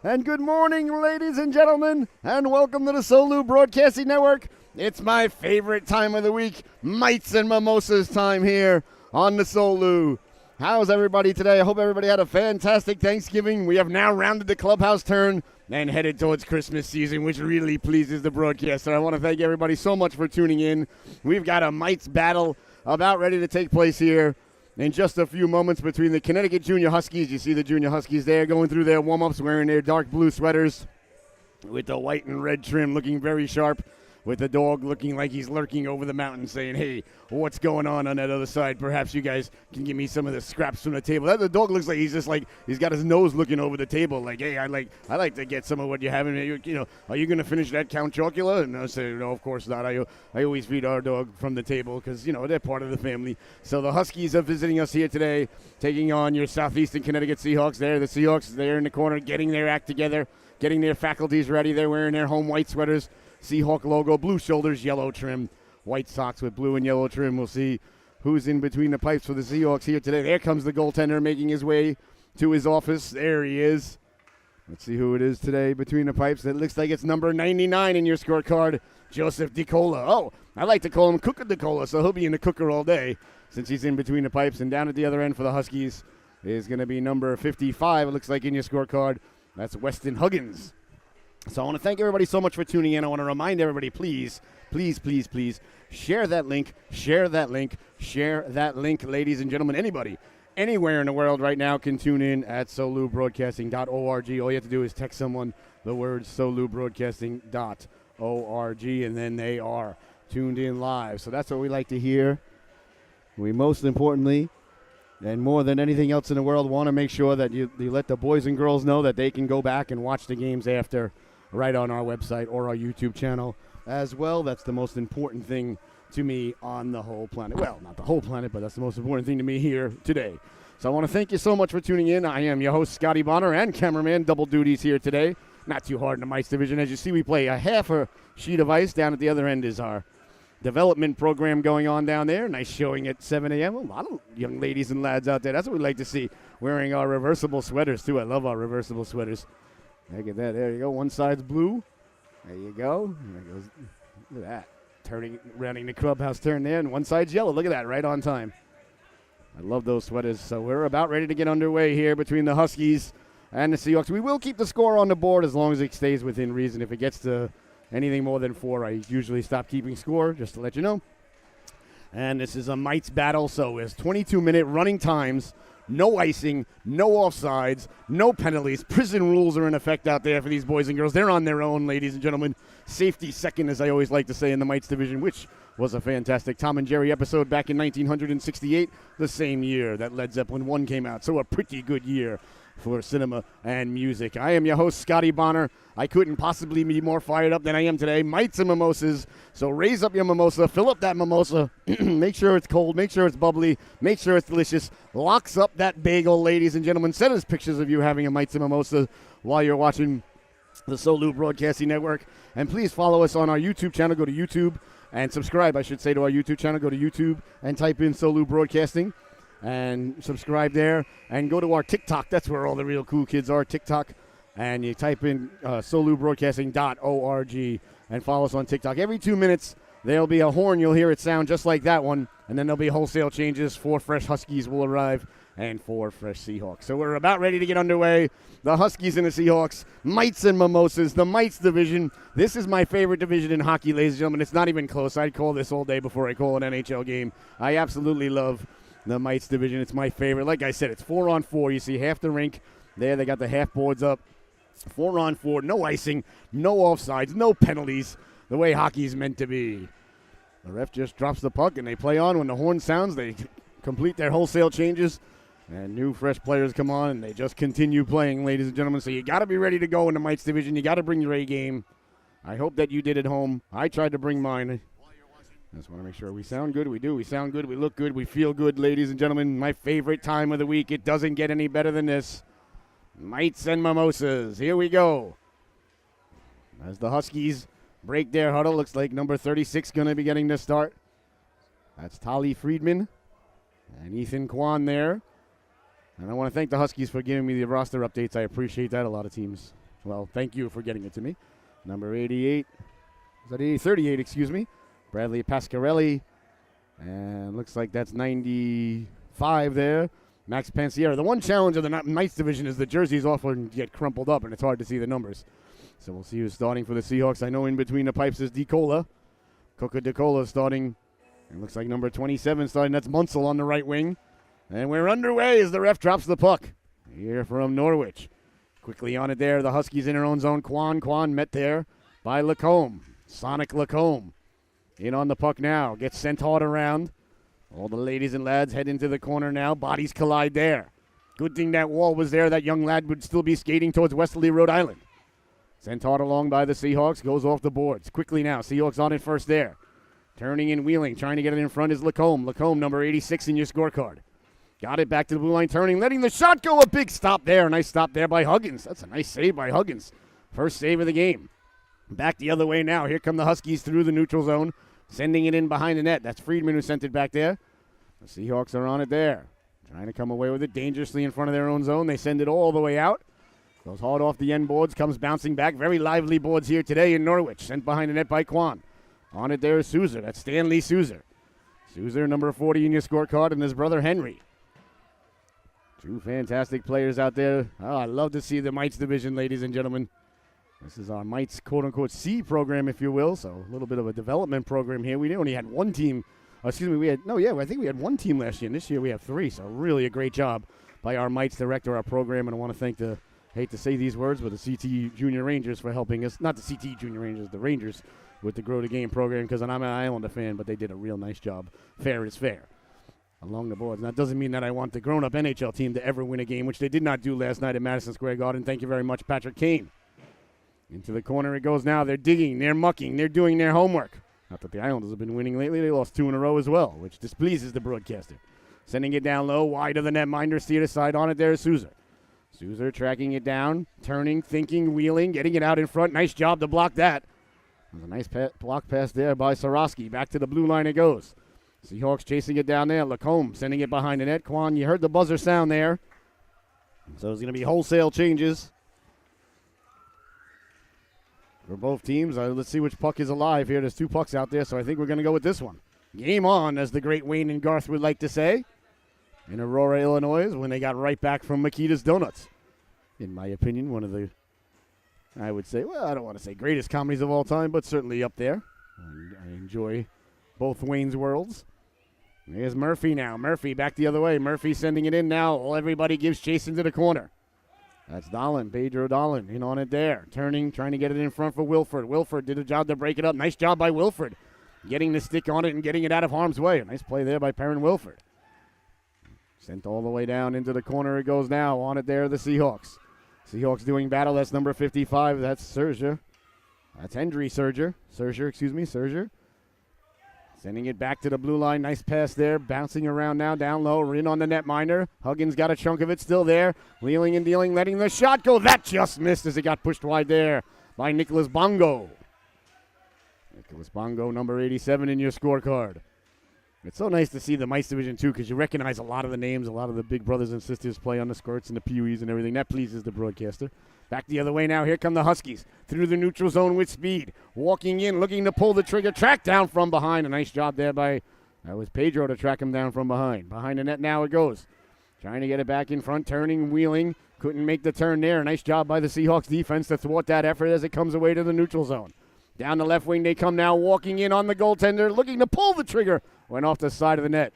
And good morning, ladies and gentlemen, and welcome to the Solu Broadcasting Network. It's my favorite time of the week, Mites and Mimosas time here on the Solu. How's everybody today? I hope everybody had a fantastic Thanksgiving. We have now rounded the clubhouse turn and headed towards Christmas season, which really pleases the broadcaster. I want to thank everybody so much for tuning in. We've got a Mites battle about ready to take place here in just a few moments between the Connecticut Junior Huskies. You see the Junior Huskies there going through their warm-ups, wearing their dark blue sweaters with the white and red trim, looking very sharp, with the dog looking like he's lurking over the mountain saying, hey, what's going on that other side? Perhaps you guys can give me some of the scraps from the table. The dog looks like he's got his nose looking over the table like, hey, I like to get some of what you have in here. You know, are you going to finish that Count Chocula? And I say, no, of course not. I always feed our dog from the table because, you know, they're part of the family. So the Huskies are visiting us here today, taking on your Southeastern Connecticut Seahawks. There, the Seahawks, they're in the corner getting their act together, getting their faculties ready. They're wearing their home white sweaters. Seahawk logo, blue shoulders, yellow trim, white socks with blue and yellow trim. We'll see who's in between the pipes for the Seahawks here today. There comes the goaltender making his way to his office. There he is. Let's see who it is today between the pipes. It looks like it's number 99 in your scorecard, Joseph DeCola. Oh, I like to call him Cooker DeCola, so he'll be in the cooker all day since he's in between the pipes. And down at the other end for the Huskies is going to be number 55, it looks like, in your scorecard. That's Weston Huggins. So I want to thank everybody so much for tuning in. I want to remind everybody, please, share that link, ladies and gentlemen. Anybody, anywhere in the world right now can tune in at solubroadcasting.org. All you have to do is text someone the word solubroadcasting.org, and then they are tuned in live. So that's what we like to hear. We most importantly, and more than anything else in the world, want to make sure that you let the boys and girls know that they can go back and watch the games after right on our website or our YouTube channel as well. That's the most important thing to me on the whole planet. Well, not the whole planet, but that's the most important thing to me here today. So I want to thank you so much for tuning in. I am your host, Scotty Bonner, and cameraman, double duties here today. Not too hard in the Mice division. As you see, we play a half a sheet of ice. Down at the other end is our development program going on down there. Nice showing at 7 a.m. A lot of young ladies and lads out there. That's what we like to see, wearing our reversible sweaters, too. I love our reversible sweaters. Look at that. There you go. One side's blue. There you go. There goes. Look at that. Rounding the clubhouse turn there, and one side's yellow. Look at that. Right on time. I love those sweaters. So we're about ready to get underway here between the Huskies and the Seahawks. We will keep the score on the board as long as it stays within reason. If it gets to anything more than 4, I usually stop keeping score, just to let you know. And this is a Mites battle, so it's 22-minute running times. No icing, no offsides, no penalties. Prison rules are in effect out there for these boys and girls. They're on their own, ladies and gentlemen. Safety second, as I always like to say, in the Mites division, which was a fantastic Tom and Jerry episode back in 1968, the same year that Led Zeppelin 1 came out. So a pretty good year for cinema and music. I am your host, Scotty Bonner. I couldn't possibly be more fired up than I am today. Mites and mimosas. So raise up your mimosa, fill up that mimosa, make sure it's cold, make sure it's bubbly, make sure it's delicious. Locks up that bagel, ladies and gentlemen. Send us pictures of you having a Mites and mimosa while you're watching the Solu Broadcasting Network. And please follow us on our YouTube channel. Go to YouTube and subscribe, I should say, to our YouTube channel. Go to YouTube and type in Solu Broadcasting and subscribe there. And go to our TikTok. That's where all the real cool kids are, TikTok. And you type in solubroadcasting.org and follow us on TikTok. Every 2 minutes, there'll be a horn. You'll hear it sound just like that one. And then there'll be wholesale changes. 4 fresh Huskies will arrive and 4 fresh Seahawks. So we're about ready to get underway. The Huskies and the Seahawks, Mites and Mimosas, the Mites division. This is my favorite division in hockey, ladies and gentlemen. It's not even close. I'd call this all day before I call an NHL game. I absolutely love the Mites division. It's my favorite. Like I said, it's 4-on-4. You see half the rink there. They got the half boards up. 4-on-4, no icing, no offsides, no penalties, the way hockey's meant to be. The ref just drops the puck and they play on. When the horn sounds, they complete their wholesale changes, and new fresh players come on and they just continue playing, ladies and gentlemen. So you got to be ready to go in the Mites division. You got to bring your A game. I hope that you did at home. I tried to bring mine. I just want to make sure we sound good. We do. We sound good. We look good. We feel good, ladies and gentlemen. My favorite time of the week. It doesn't get any better than this. Mites and Mimosas. Here we go. As the Huskies break their huddle, looks like number 36 going to be getting the start. That's Tali Friedman and Ethan Kwan there. And I want to thank the Huskies for giving me the roster updates. I appreciate that. A lot of teams Well, thank you for getting it to me. Number 88. Is that 80? 38, excuse me. Bradley Pasquarelli. And looks like that's 95 there. Max Pansiera. The one challenge of the Knights division is the jerseys often get crumpled up, and it's hard to see the numbers. So we'll see who's starting for the Seahawks. I know in between the pipes is DeCola. Coca DeCola starting. It looks like number 27 starting. That's Munsell on the right wing. And we're underway as the ref drops the puck. Here from Norwich. Quickly on it there. The Huskies in their own zone. Quan met there by Lacombe. Sonic Lacombe. In on the puck now. Gets sent hard around. All the ladies and lads head into the corner now. Bodies collide there. Good thing that wall was there. That young lad would still be skating towards Westerly, Rhode Island. Sent hard along by the Seahawks. Goes off the boards. Quickly now. Seahawks on it first there. Turning and wheeling. Trying to get it in front is Lacombe. Lacombe, number 86 in your scorecard. Got it back to the blue line. Turning. Letting the shot go. A big stop there. Nice stop there by Huggins. That's a nice save by Huggins. First save of the game. Back the other way now. Here come the Huskies through the neutral zone. Sending it in behind the net. That's Friedman who sent it back there. The Seahawks are on it there. Trying to come away with it dangerously in front of their own zone. They send it all the way out. Goes hard off the end boards. Comes bouncing back. Very lively boards here today in Norwich. Sent behind the net by Quan. On it there is Souza. That's Stanley Souza. Souza, number 40 in your scorecard, and his brother Henry. Two fantastic players out there. Oh, I love to see the Mites division, ladies and gentlemen. This is our Mites quote-unquote C program, if you will, so a little bit of a development program here. We only had one team. I think we had one team last year, and this year we have three, so really a great job by our Mites director, our program, and I want to thank hate to say these words, but the CT Junior Rangers for helping us. Not the CT Junior Rangers, the Rangers with the Grow the Game program, because I'm an Islander fan, but they did a real nice job. Fair is fair. Along the boards. Now, that doesn't mean that I want the grown-up NHL team to ever win a game, which they did not do last night at Madison Square Garden. Thank you very much, Patrick Kane. Into the corner it goes now. They're digging. They're mucking. They're doing their homework. Not that the Islanders have been winning lately. They lost 2 in a row as well, which displeases the broadcaster. Sending it down low, wide of the netminder. Theater side on it there is Souza. Souza tracking it down, turning, thinking, wheeling, getting it out in front. Nice job to block that. There's a nice block pass there by Sarosky. Back to the blue line it goes. Seahawks chasing it down there. Lacombe sending it behind the net. Quan, you heard the buzzer sound there. So it's going to be wholesale changes for both teams. Let's see which puck is alive here. There's 2 pucks out there, so I think we're going to go with this one. Game on, as the great Wayne and Garth would like to say, in Aurora, Illinois, when they got right back from Makita's Donuts. In my opinion, one of the, I would say, well, I don't want to say greatest comedies of all time, but certainly up there. I enjoy both Wayne's worlds. There's Murphy now. Murphy back the other way. Murphy sending it in now. Everybody gives chase into the corner. That's Dahlin, Pedro Dahlin, in on it there. Turning, trying to get it in front for Wilford. Wilford did a job to break it up. Nice job by Wilford. Getting the stick on it and getting it out of harm's way. A nice play there by Perrin Wilford. Sent all the way down into the corner it goes now. On it there, the Seahawks. Seahawks doing battle. That's number 55. That's Serger. That's Hendry Serger. Serger. Sending it back to the blue line. Nice pass there. Bouncing around now. Down low. In on the netminder. Huggins got a chunk of it still there. Wheeling and dealing. Letting the shot go. That just missed as it got pushed wide there by Nicholas Bongo. Nicholas Bongo, number 87 in your scorecard. It's so nice to see the Mice Division, too, because you recognize a lot of the names. A lot of the big brothers and sisters play on the skirts and the peewees and everything. That pleases the broadcaster. Back the other way now. Here come the Huskies. Through the neutral zone with speed. Walking in, looking to pull the trigger. Track down from behind. A nice job there by, that was Pedro to track him down from behind. Behind the net now it goes. Trying to get it back in front. Turning, wheeling. Couldn't make the turn there. Nice job by the Seahawks defense to thwart that effort as it comes away to the neutral zone. Down the left wing they come now. Walking in on the goaltender. Looking to pull the trigger. Went off the side of the net.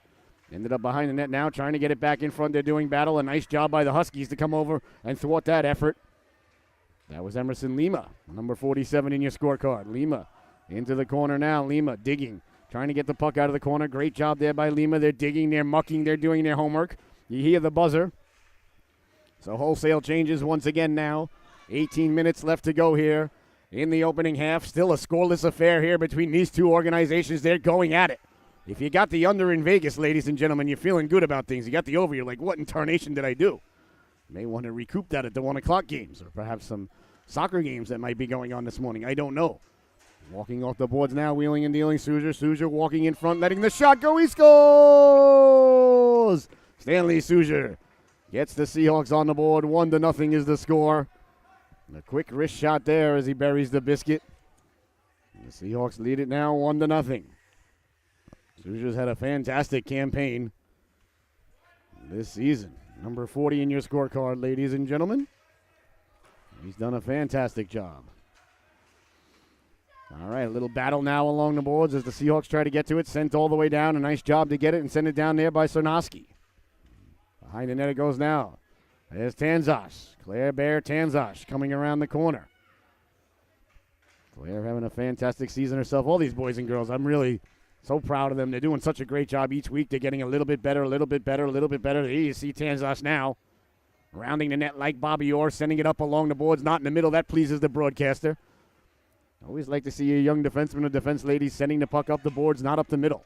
Ended up behind the net now. Trying to get it back in front. They're doing battle. A nice job by the Huskies to come over and thwart that effort. That was Emerson Lima, number 47 in your scorecard. Lima into the corner now. Lima digging, trying to get the puck out of the corner. Great job there by Lima. They're digging, they're mucking, they're doing their homework. You hear the buzzer. So wholesale changes once again now. 18 minutes left to go here in the opening half. Still a scoreless affair here between these two organizations. They're going at it. If you got the under in Vegas, ladies and gentlemen, you're feeling good about things. You got the over, you're like, what in tarnation did I do? May want to recoup that at the 1 o'clock games, or perhaps some soccer games that might be going on this morning. I don't know. Walking off the boards now, wheeling and dealing. Souza walking in front, letting the shot go. He scores! Stanley Souza gets the Seahawks on the board. 1-0 is the score. A quick wrist shot there as he buries the biscuit. The Seahawks lead it now 1-0. Souza's had a fantastic campaign this season. Number 40 in your scorecard, ladies and gentlemen. He's done a fantastic job. All right, a little battle now along the boards as the Seahawks try to get to it. Sent all the way down. A nice job to get it and send it down there by Cernoski. Behind the net it goes now. There's Tanzash. Claire Bear Tanzash coming around the corner. Claire having a fantastic season herself. All these boys and girls, I'm really so proud of them. They're doing such a great job each week. They're getting a little bit better, a little bit better, a little bit better. Here you see Tanzash now. Rounding the net like Bobby Orr, sending it up along the boards, not in the middle. That pleases the broadcaster. Always like to see a young defenseman or defense lady sending the puck up the boards, not up the middle.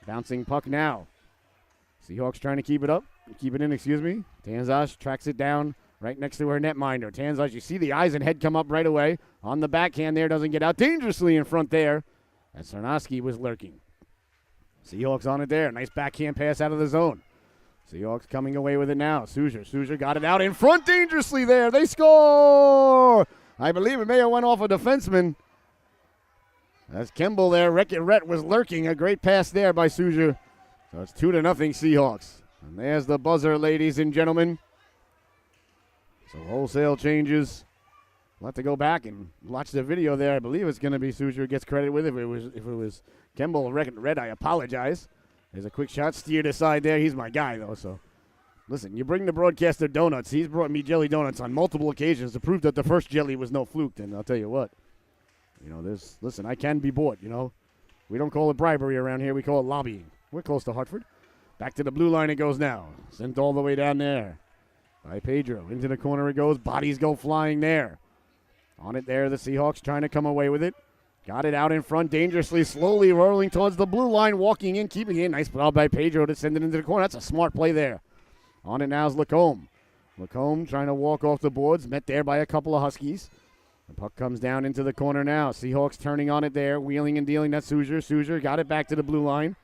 Bouncing puck now. Seahawks trying to keep it up. Keep it in, excuse me. Tanzash tracks it down right next to her netminder. Tanzash, you see the eyes and head come up right away. On the backhand there, doesn't get out. Dangerously in front there. And Cernoski was lurking. Seahawks on it there. Nice backhand pass out of the zone. Seahawks coming away with it now. Souza got it out in front dangerously there. They score! I believe it may have went off a defenseman. As Kemble there, Rett was lurking. A great pass there by Souza. So it's 2-0 Seahawks. And there's the buzzer, ladies and gentlemen. So wholesale changes. We'll have to go back and watch the video there. I believe it's going to be Souza who gets credit with it. If it was Kemble Rett, I apologize. There's a quick shot steered aside there. He's my guy, though, so. Listen, you bring the broadcaster donuts. He's brought me jelly donuts on multiple occasions to prove that the first jelly was no fluke. And I'll tell you what, listen, I can be bought, We don't call it bribery around here. We call it lobbying. We're close to Hartford. Back to the blue line it goes now. Sent all the way down there by Pedro. Into the corner it goes. Bodies go flying there. On it there, the Seahawks trying to come away with it. Got it out in front dangerously, slowly rolling towards the blue line, walking in, keeping it. Nice job by Pedro to send it into the corner. That's a smart play there. On it now is Lacombe. Lacombe trying to walk off the boards, met there by a couple of Huskies. The puck comes down into the corner now. Seahawks turning on it there, wheeling and dealing. That's Souza. Souza got it back to the blue line.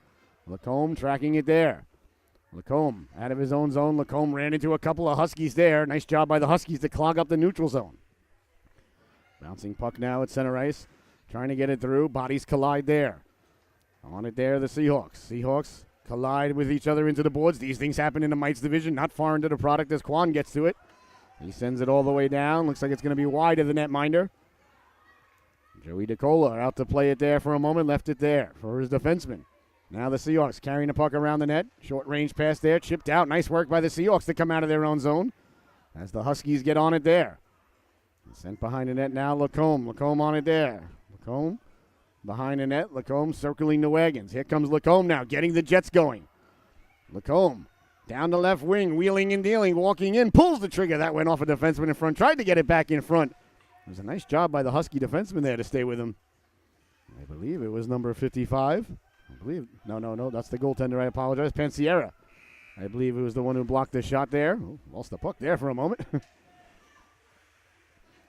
Lacombe tracking it there. Lacombe out of his own zone. Lacombe ran into a couple of Huskies there. Nice job by the Huskies to clog up the neutral zone. Bouncing puck now at center ice. Trying to get it through. Bodies collide there. On it there, the Seahawks. Seahawks collide with each other into the boards. These things happen in the Mites division. Not far into the product as Quan gets to it. He sends it all the way down. Looks like it's going to be wide of the netminder. Joey DeCola out to play it there for a moment. Left it there for his defenseman. Now the Seahawks carrying the puck around the net. Short range pass there. Chipped out. Nice work by the Seahawks to come out of their own zone. As the Huskies get on it there. Sent behind the net now. Lacombe. Lacombe on it there. Lacombe behind the net. Lacombe circling the wagons. Here comes Lacombe now, getting the Jets going. Lacombe down the left wing, wheeling and dealing, walking in, pulls the trigger. That went off a defenseman in front. Tried to get it back in front. It was a nice job by the Husky defenseman there to stay with him. I believe it was number 55. No, that's the goaltender. I apologize. Pansiera. I believe it was the one who blocked the shot there. Oh, lost the puck there for a moment.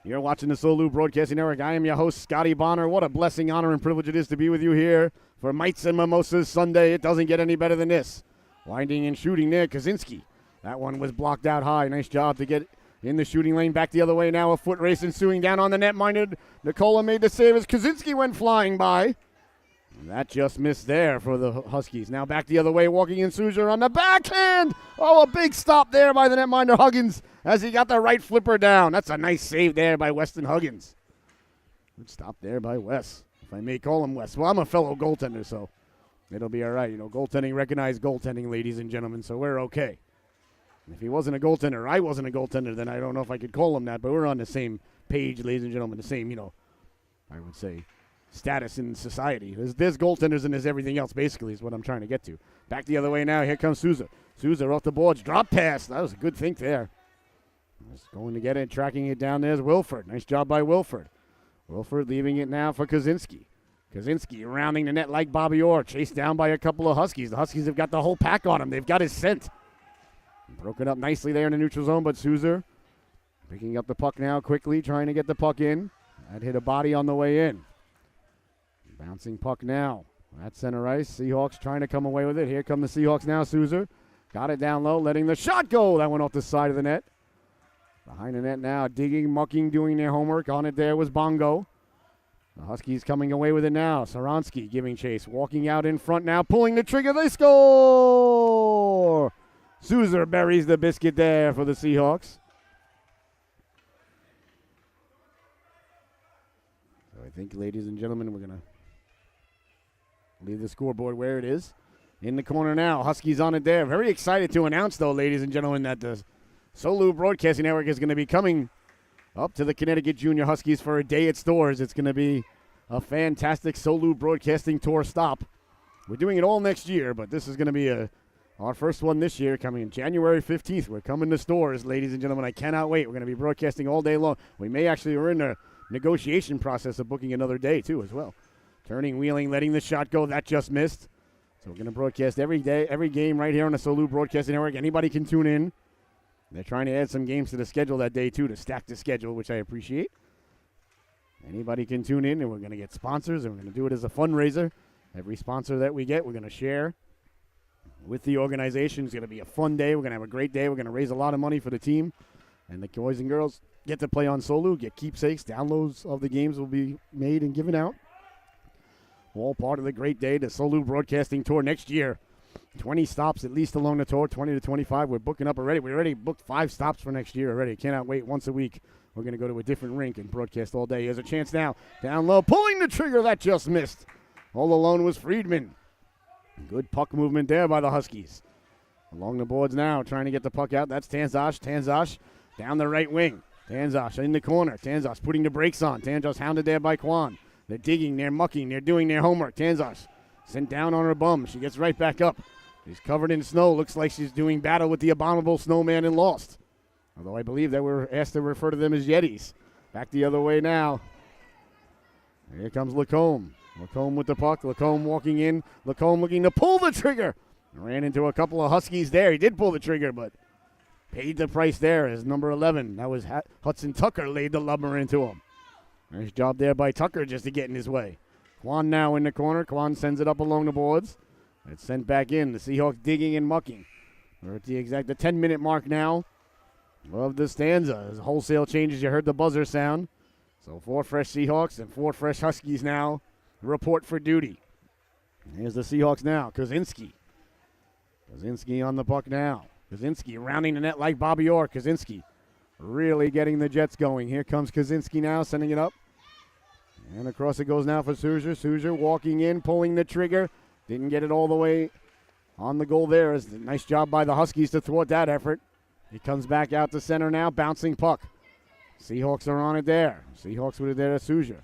You're watching the Solu Broadcasting Network. I am your host, Scotty Bonner. What a blessing, honor, and privilege it is to be with you here for Mites and Mimosas Sunday. It doesn't get any better than this. Winding and shooting there, Kaczynski. That one was blocked out high. Nice job to get in the shooting lane. Back the other way now. A foot race ensuing down on the netminder. Nicola made the save as Kaczynski went flying by. And that just missed there for the Huskies. Now back the other way, walking in Souza on the backhand. Oh, a big stop there by the netminder Huggins as he got the right flipper down. That's a nice save there by Weston Huggins. Good stop there by Wes, if I may call him Wes. Well, I'm a fellow goaltender, so it'll be all right. Goaltending, recognized goaltending, ladies and gentlemen, so we're okay. If he wasn't a goaltender, or I wasn't a goaltender, then I don't know if I could call him that, but we're on the same page, ladies and gentlemen, the same, I would say, status in society. There's goaltenders and there's everything else, basically, is what I'm trying to get to. Back the other way now. Here comes Souza. Souza off the boards. Drop pass. That was a good think there. Just going to get it, tracking it down. There's Wilford. Nice job by Wilford. Wilford leaving it now for Kaczynski. Kaczynski rounding the net like Bobby Orr. Chased down by a couple of Huskies. The Huskies have got the whole pack on him. They've got his scent. Broken up nicely there in the neutral zone, but Souza picking up the puck now quickly, trying to get the puck in. That hit a body on the way in. Bouncing puck now at center ice. Seahawks trying to come away with it. Here come the Seahawks now. Souza got it down low, letting the shot go. That went off the side of the net. Behind the net now, digging, mucking, doing their homework. On it there was Bongo. The Huskies coming away with it now. Saronsky giving chase, walking out in front now, pulling the trigger. They score! Souza buries the biscuit there for the Seahawks. So I think, ladies and gentlemen, we're going to leave the scoreboard where it is. In the corner now, Huskies on it there. Very excited to announce, though, ladies and gentlemen, that the Solu Broadcasting Network is going to be coming up to the Connecticut Junior Huskies for a day at Stores. It's going to be a fantastic Solu Broadcasting Tour stop. We're doing it all next year, but this is going to be our first one this year, coming January 15th. We're coming to Stores, ladies and gentlemen. I cannot wait. We're going to be broadcasting all day long. we're in the negotiation process of booking another day, too, as well. Turning, wheeling, letting the shot go. That just missed. So we're going to broadcast every day, every game right here on the Solu Broadcasting Network. Anybody can tune in. They're trying to add some games to the schedule that day, too, to stack the schedule, which I appreciate. Anybody can tune in, and we're going to get sponsors, and we're going to do it as a fundraiser. Every sponsor that we get, we're going to share with the organization. It's going to be a fun day. We're going to have a great day. We're going to raise a lot of money for the team. And the boys and girls get to play on Solu, get keepsakes. Downloads of the games will be made and given out. All part of the great day, the Solu Broadcasting Tour next year. 20 stops at least along the tour, 20 to 25. We're booking up already. We already booked 5 stops for next year already. Cannot wait. Once a week, we're going to go to a different rink and broadcast all day. Here's a chance now. Down low, pulling the trigger. That just missed. All alone was Friedman. Good puck movement there by the Huskies. Along the boards now, trying to get the puck out. That's Tanzash. Tanzash down the right wing. Tanzash in the corner. Tanzash putting the brakes on. Tanzash hounded there by Kwan. They're digging, they're mucking, they're doing their homework. Tanzash sent down on her bum. She gets right back up. She's covered in snow. Looks like she's doing battle with the abominable snowman and lost. Although I believe that we're asked to refer to them as Yetis. Back the other way now. Here comes Lacombe. Lacombe with the puck. Lacombe walking in. Lacombe looking to pull the trigger. Ran into a couple of Huskies there. He did pull the trigger, but paid the price there as number 11. That was Hudson Tucker laid the lumber into him. Nice job there by Tucker just to get in his way. Kwan now in the corner. Kwan sends it up along the boards. It's sent back in. The Seahawks digging and mucking. We're at the 10-minute mark now of the stanza. As wholesale changes, you heard the buzzer sound. So 4 fresh Seahawks and 4 fresh Huskies now report for duty. Here's the Seahawks now. Kozinski. Kozinski on the puck now. Kozinski rounding the net like Bobby Orr. Kozinski really getting the Jets going. Here comes Kozinski now, sending it up. And across it goes now for Souza. Souza walking in, pulling the trigger. Didn't get it all the way on the goal there. It's a nice job by the Huskies to thwart that effort. He comes back out to center now, bouncing puck. Seahawks are on it there. Seahawks with it there to Souza.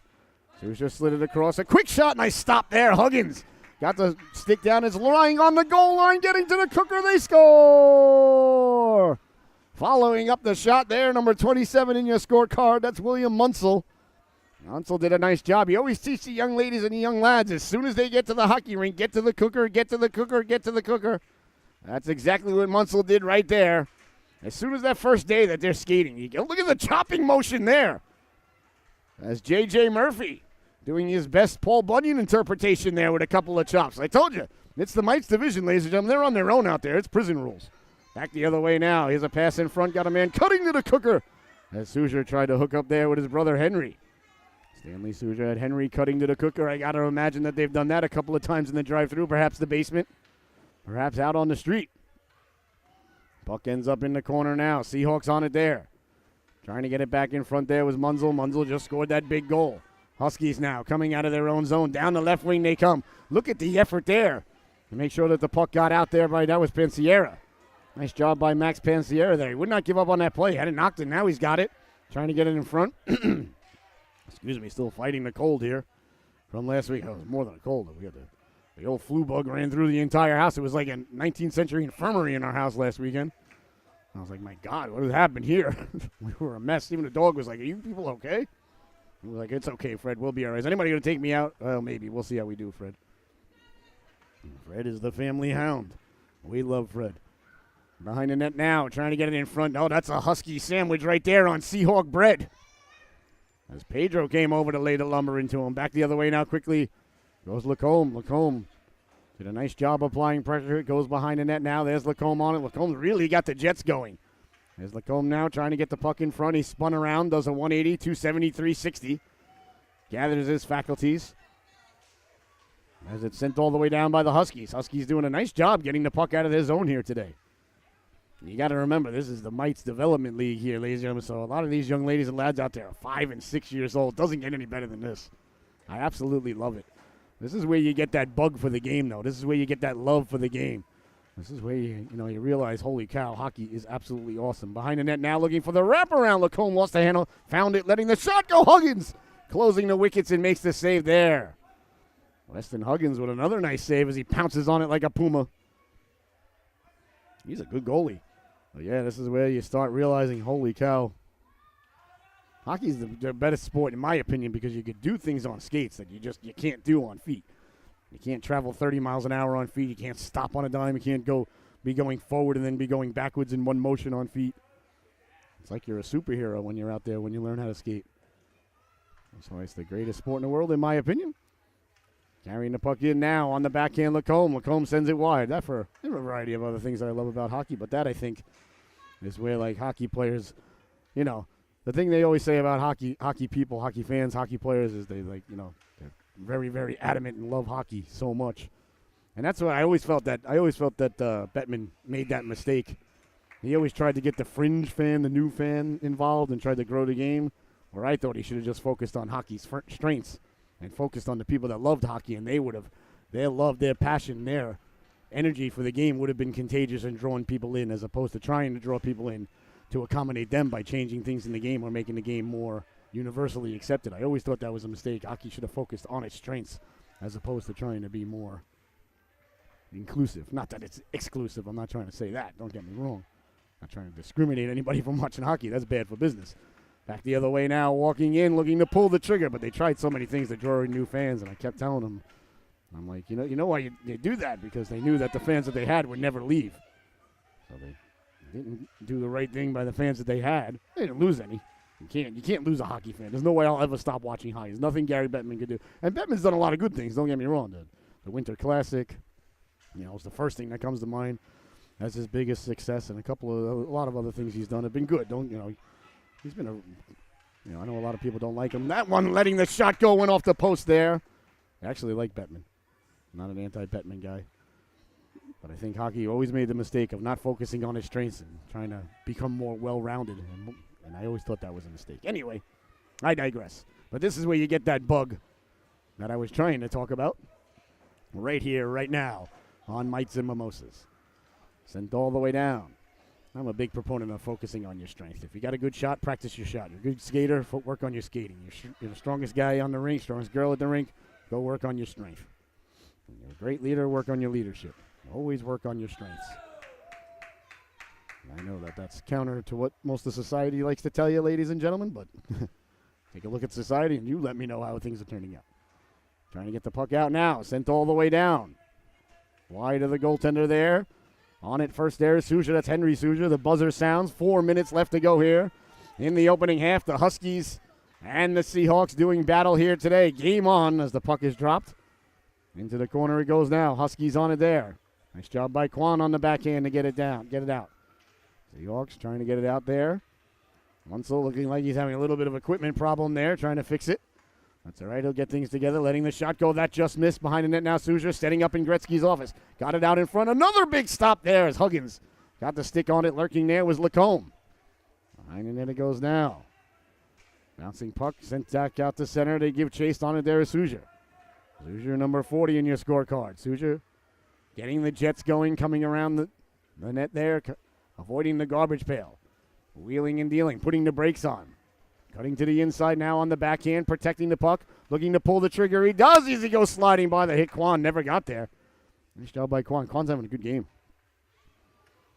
Souza slid it across. A quick shot, nice stop there. Huggins got the stick down. It's lying on the goal line, getting to the cooker. They score! Following up the shot there, number 27 in your scorecard, that's William Munsell. Munsell did a nice job. You always teach the young ladies and the young lads, as soon as they get to the hockey rink, get to the cooker, get to the cooker, get to the cooker. That's exactly what Munsell did right there. As soon as that first day that they're skating, you go, look at the chopping motion there. That's J.J. Murphy doing his best Paul Bunyan interpretation there with a couple of chops. I told you, it's the Mites division, ladies and gentlemen. They're on their own out there. It's prison rules. Back the other way now. Here's a pass in front. Got a man cutting to the cooker. As Souza tried to hook up there with his brother Henry. Stanley Souza had Henry cutting to the cooker. I got to imagine that they've done that a couple of times in the drive-thru. Perhaps the basement. Perhaps out on the street. Puck ends up in the corner now. Seahawks on it there. Trying to get it back in front there was Munsell. Munsell just scored that big goal. Huskies now coming out of their own zone. Down the left wing they come. Look at the effort there to make sure that the puck got out there by, that was Pansiera. Nice job by Max Pansiera there. He would not give up on that play. Had it knocked in. Now he's got it. Trying to get it in front. Excuse me, still fighting the cold here from last week. Oh, it was more than a cold. We had the old flu bug ran through the entire house. It was like a 19th century infirmary in our house last weekend. I was like, my God, what has happened here? We were a mess. Even the dog was like, are you people okay? I was like, it's okay, Fred. We'll be all right. Is anybody going to take me out? Well, maybe. We'll see how we do, Fred. Fred is the family hound. We love Fred. Behind the net now, trying to get it in front. Oh, that's a Husky sandwich right there on Seahawk bread. As Pedro came over to lay the lumber into him. Back the other way now quickly goes Lacombe. Lacombe did a nice job applying pressure. It goes behind the net now. There's Lacombe on it. Lacombe really got the Jets going. There's Lacombe now trying to get the puck in front. He spun around, does a 180, 270, 360. Gathers his faculties. As it's sent all the way down by the Huskies. Huskies doing a nice job getting the puck out of their zone here today. You got to remember, this is the Mites Development League here, ladies and gentlemen. So a lot of these young ladies and lads out there are 5 and 6 years old. Doesn't get any better than this. I absolutely love it. This is where you get that bug for the game, though. This is where you get that love for the game. This is where you realize, holy cow, hockey is absolutely awesome. Behind the net now, looking for the wraparound. Lacombe lost the handle, found it, letting the shot go. Huggins closing the wickets and makes the save there. Weston Huggins with another nice save as he pounces on it like a puma. He's a good goalie. But yeah, this is where you start realizing, holy cow, hockey's the better sport in my opinion because you could do things on skates that you can't do on feet. You can't travel 30 miles an hour on feet. You can't stop on a dime. You can't be going forward and then be going backwards in one motion on feet. It's like you're a superhero when you're out there when you learn how to skate. That's why it's the greatest sport in the world in my opinion. Carrying the puck in now on the backhand, Lacombe. Lacombe sends it wide. That for a variety of other things that I love about hockey, but that I think is where like hockey players, the thing they always say about hockey people, hockey fans, hockey players is they're very, very adamant and love hockey so much. And that's what I always felt that Bettman made that mistake. He always tried to get the fringe fan, the new fan involved and tried to grow the game, where I thought he should have just focused on hockey's strengths and focused on the people that loved hockey, and their love, their passion, their energy for the game would have been contagious and drawing people in, as opposed to trying to draw people in to accommodate them by changing things in the game or making the game more universally accepted. I always thought that was a mistake. Hockey should have focused on its strengths as opposed to trying to be more inclusive. Not that it's exclusive. I'm not trying to say that. Don't get me wrong. I'm not trying to discriminate anybody from watching hockey. That's bad for business. Back the other way now, walking in, looking to pull the trigger, but they tried so many things to draw in new fans, and I kept telling them, I'm like, you know why they do that? Because they knew that the fans that they had would never leave. So they didn't do the right thing by the fans that they had. They didn't lose any. You can't lose a hockey fan. There's no way I'll ever stop watching hockey. There's nothing Gary Bettman could do. And Bettman's done a lot of good things, don't get me wrong. The Winter Classic, is the first thing that comes to mind as his biggest success, and a lot of other things he's done have been good. He's been I know a lot of people don't like him. That one, letting the shot go, went off the post there. I actually like Bettman. I'm not an anti-Bettman guy. But I think hockey always made the mistake of not focusing on his strengths and trying to become more well-rounded. And I always thought that was a mistake. Anyway, I digress. But this is where you get that bug that I was trying to talk about. Right here, right now, on Mites and Mimosas. Sent all the way down. I'm a big proponent of focusing on your strength. If you got a good shot, practice your shot. You're a good skater, work on your skating. You're the strongest guy on the rink, strongest girl at the rink, go work on your strength. When you're a great leader, work on your leadership. Always work on your strengths. And I know that that's counter to what most of society likes to tell you, ladies and gentlemen, but take a look at society and you let me know how things are turning out. Trying to get the puck out now, sent all the way down. Wide of the goaltender there. On it first there is Souza. That's Henry Souza. The buzzer sounds. 4 minutes left to go here in the opening half. The Huskies and the Seahawks doing battle here today. Game on as the puck is dropped. Into the corner it goes now. Huskies on it there. Nice job by Quan on the backhand to get it down. Get it out. Seahawks trying to get it out there. Munsell looking like he's having a little bit of equipment problem there. Trying to fix it. That's all right. He'll get things together. Letting the shot go. That just missed. Behind the net now. Souza setting up in Gretzky's office. Got it out in front. Another big stop there as Huggins got the stick on it. Lurking there was Lacombe. Behind the net it goes now. Bouncing puck. Sent back out to center. They give chase on it there is Souza. Souza number 40 in your scorecard. Souza getting the Jets going. Coming around the net there. Avoiding the garbage pail. Wheeling and dealing. Putting the brakes on. Cutting to the inside now on the backhand, protecting the puck, looking to pull the trigger. He does as he goes sliding by the hit. Quan never got there. Nice job by Quan. Quan's having a good game.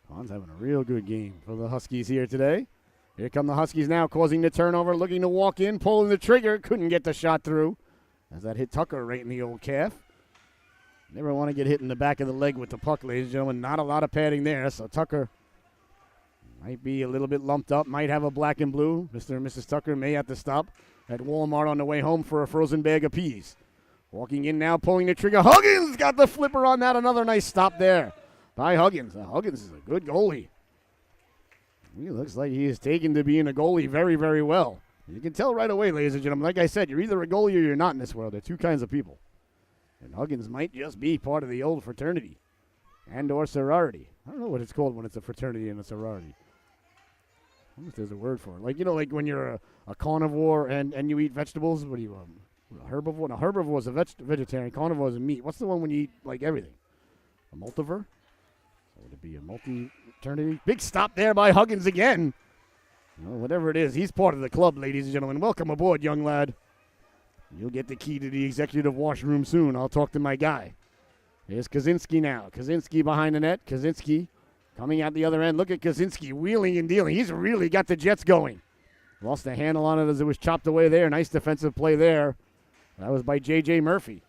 Quan's having a real good game for the Huskies here today. Here come the Huskies now, causing the turnover, looking to walk in, pulling the trigger. Couldn't get the shot through as that hit Tucker right in the old calf. Never want to get hit in the back of the leg with the puck, ladies and gentlemen. Not a lot of padding there, so Tucker might be a little bit lumped up, might have a black and blue. Mr. and Mrs. Tucker may have to stop at Walmart on the way home for a frozen bag of peas. Walking in now, pulling the trigger. Huggins got the flipper on that. Another nice stop there by Huggins. Huggins is a good goalie. He looks like he is taken to being a goalie very, very well. You can tell right away, ladies and gentlemen. Like I said, you're either a goalie or you're not in this world. They're two kinds of people. And Huggins might just be part of the old fraternity and or sorority. I don't know what it's called when it's a fraternity and a sorority. I wonder if there's a word for it. Like, like when you're a carnivore and you eat vegetables. What are you, a herbivore? No, herbivore is a vegetarian. Carnivore is a meat. What's the one when you eat, like, everything? A multiver? Would it be a multi-eternity? Big stop there by Huggins again. Well, whatever it is, he's part of the club, ladies and gentlemen. Welcome aboard, young lad. You'll get the key to the executive washroom soon. I'll talk to my guy. Here's Kaczynski now. Kaczynski behind the net. Kaczynski coming out the other end. Look at Kaczynski wheeling and dealing. He's really got the Jets going. Lost a handle on it as it was chopped away there. Nice defensive play there. That was by J.J. Murphy.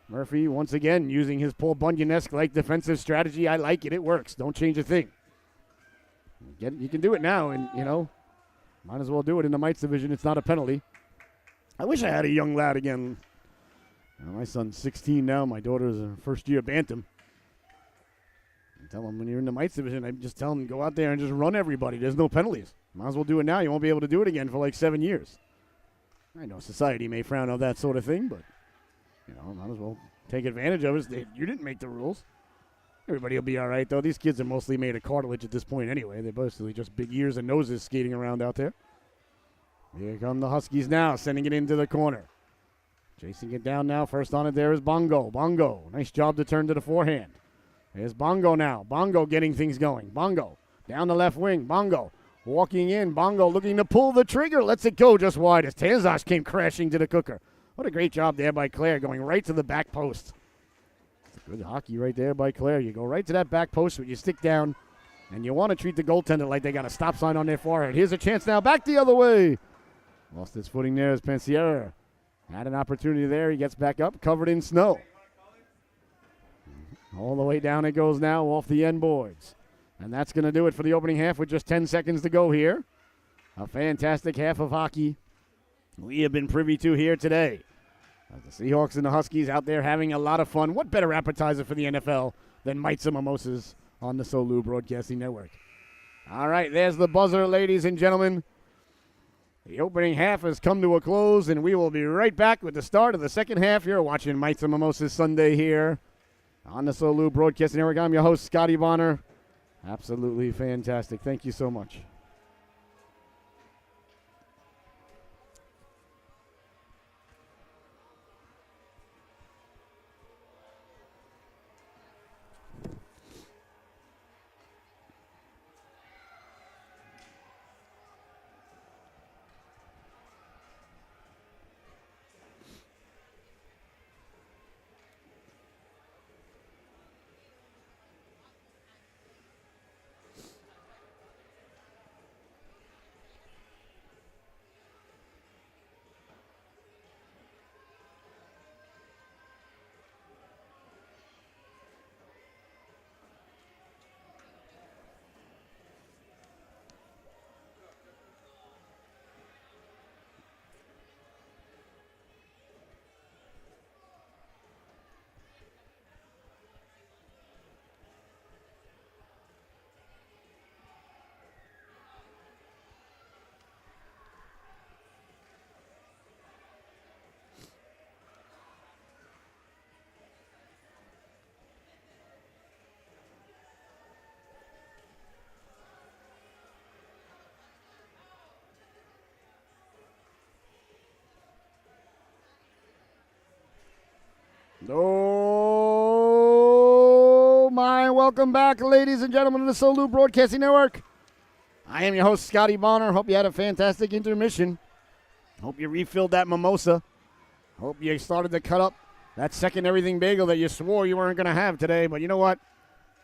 Murphy, once again, using his Paul Bunyan-esque like defensive strategy. I like it. It works. Don't change a thing. You can do it now, and, might as well do it in the Mites division. It's not a penalty. I wish I had a young lad again. My son's 16 now. My daughter's a first-year bantam. I tell him when you're in the Mites division, I just tell him go out there and just run everybody. There's no penalties. Might as well do it now. You won't be able to do it again for like 7 years. I know society may frown on that sort of thing, but, might as well take advantage of it. You didn't make the rules. Everybody will be all right, though. These kids are mostly made of cartilage at this point anyway. They're mostly just big ears and noses skating around out there. Here come the Huskies now, sending it into the corner. Chasing it down now. First on it there is Bongo. Bongo, nice job to turn to the forehand. There's Bongo now. Bongo getting things going. Bongo down the left wing. Bongo walking in. Bongo looking to pull the trigger. Lets it go just wide as Tanzash came crashing to the cooker. What a great job there by Claire, going right to the back post. Good hockey right there by Claire. You go right to that back post when you stick down, and you want to treat the goaltender like they got a stop sign on their forehead. Here's a chance now. Back the other way. Lost his footing there as Pensier. Had an opportunity there. He gets back up, covered in snow. All the way down it goes now off the end boards. And that's going to do it for the opening half with just 10 seconds to go here. A fantastic half of hockey we have been privy to here today. The Seahawks and the Huskies out there having a lot of fun. What better appetizer for the NFL than Mites and Mimosas on the Solu Broadcasting Network? All right, there's the buzzer, ladies and gentlemen. The opening half has come to a close, and we will be right back with the start of the second half. You're watching Mites and Mimosas Sunday here on the Solu Broadcasting Network. I'm your host, Scotty Bonner. Absolutely fantastic. Thank you so much. Oh, my. Welcome back, ladies and gentlemen, to the Solu Broadcasting Network. I am your host, Scotty Bonner. Hope you had a fantastic intermission. Hope you refilled that mimosa. Hope you started to cut up that second everything bagel that you swore you weren't going to have today. But you know what?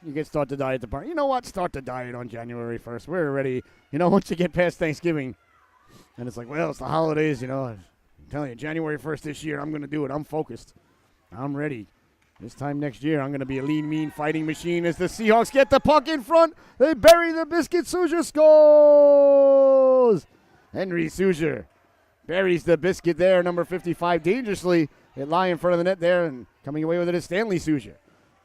You can start the diet department. You know what? Start the diet on January 1st. We're ready. Once you get past Thanksgiving, and it's like, well, it's the holidays, I'm telling you, January 1st this year, I'm going to do it. I'm focused. I'm ready. This time next year, I'm going to be a lean, mean fighting machine as the Seahawks get the puck in front. They bury the biscuit. Souza scores. Henry Souza buries the biscuit there, number 55, dangerously. It lie in front of the net there, and coming away with it is Stanley Souza.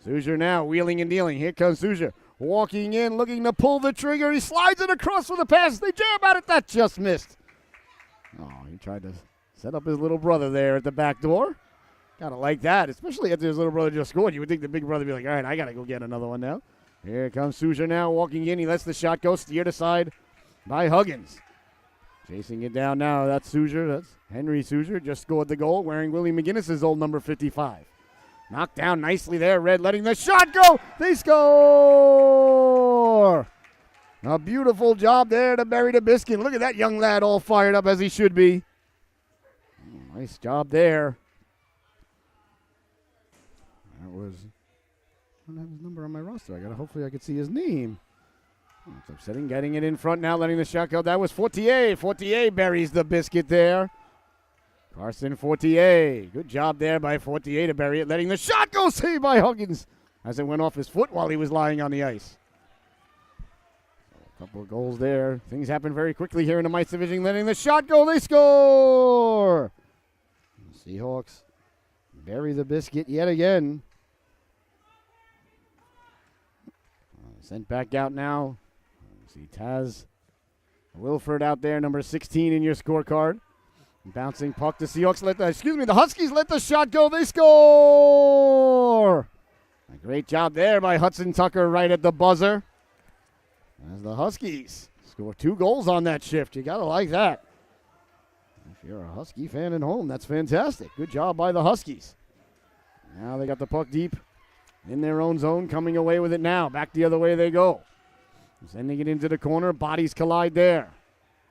Souza now wheeling and dealing. Here comes Souza. walking in, looking to pull the trigger. He slides it across with a pass. They jam at it. That just missed. Oh, he tried to set up his little brother there at the back door. Kind of like that, especially after his little brother just scored. You would think the big brother would be like, all right, I got to go get another one now. Here comes Souza now walking in. He lets the shot go, steered aside by Huggins. Chasing it down now. That's Souza. That's Henry Souza. Just scored the goal wearing Willie McGinnis's old number 55. Knocked down nicely there. Red letting the shot go. They score. A beautiful job there to bury the biscuit. Look at that young lad all fired up as he should be. Nice job there. That was, I don't have his number on my roster. Hopefully I could see his name. It's upsetting. Getting it in front now, letting the shot go. That was Fortier. Fortier buries the biscuit there. Carson Fortier. Good job there by Fortier to bury it. Letting the shot go. Saved by Huggins as it went off his foot while he was lying on the ice. So a couple of goals there. Things happen very quickly here in the Mites division. Letting the shot go. They score. The Seahawks bury the biscuit yet again. Sent back out now. See Taz Wilford out there, number 16 in your scorecard. Bouncing puck. The Seahawks the Huskies let the shot go. They score! A great job there by Hudson Tucker right at the buzzer. As the Huskies score 2 goals on that shift. You got to like that. If you're a Husky fan at home, that's fantastic. Good job by the Huskies. Now they got the puck deep in their own zone, coming away with it now. Back the other way they go. Sending it into the corner. Bodies collide there.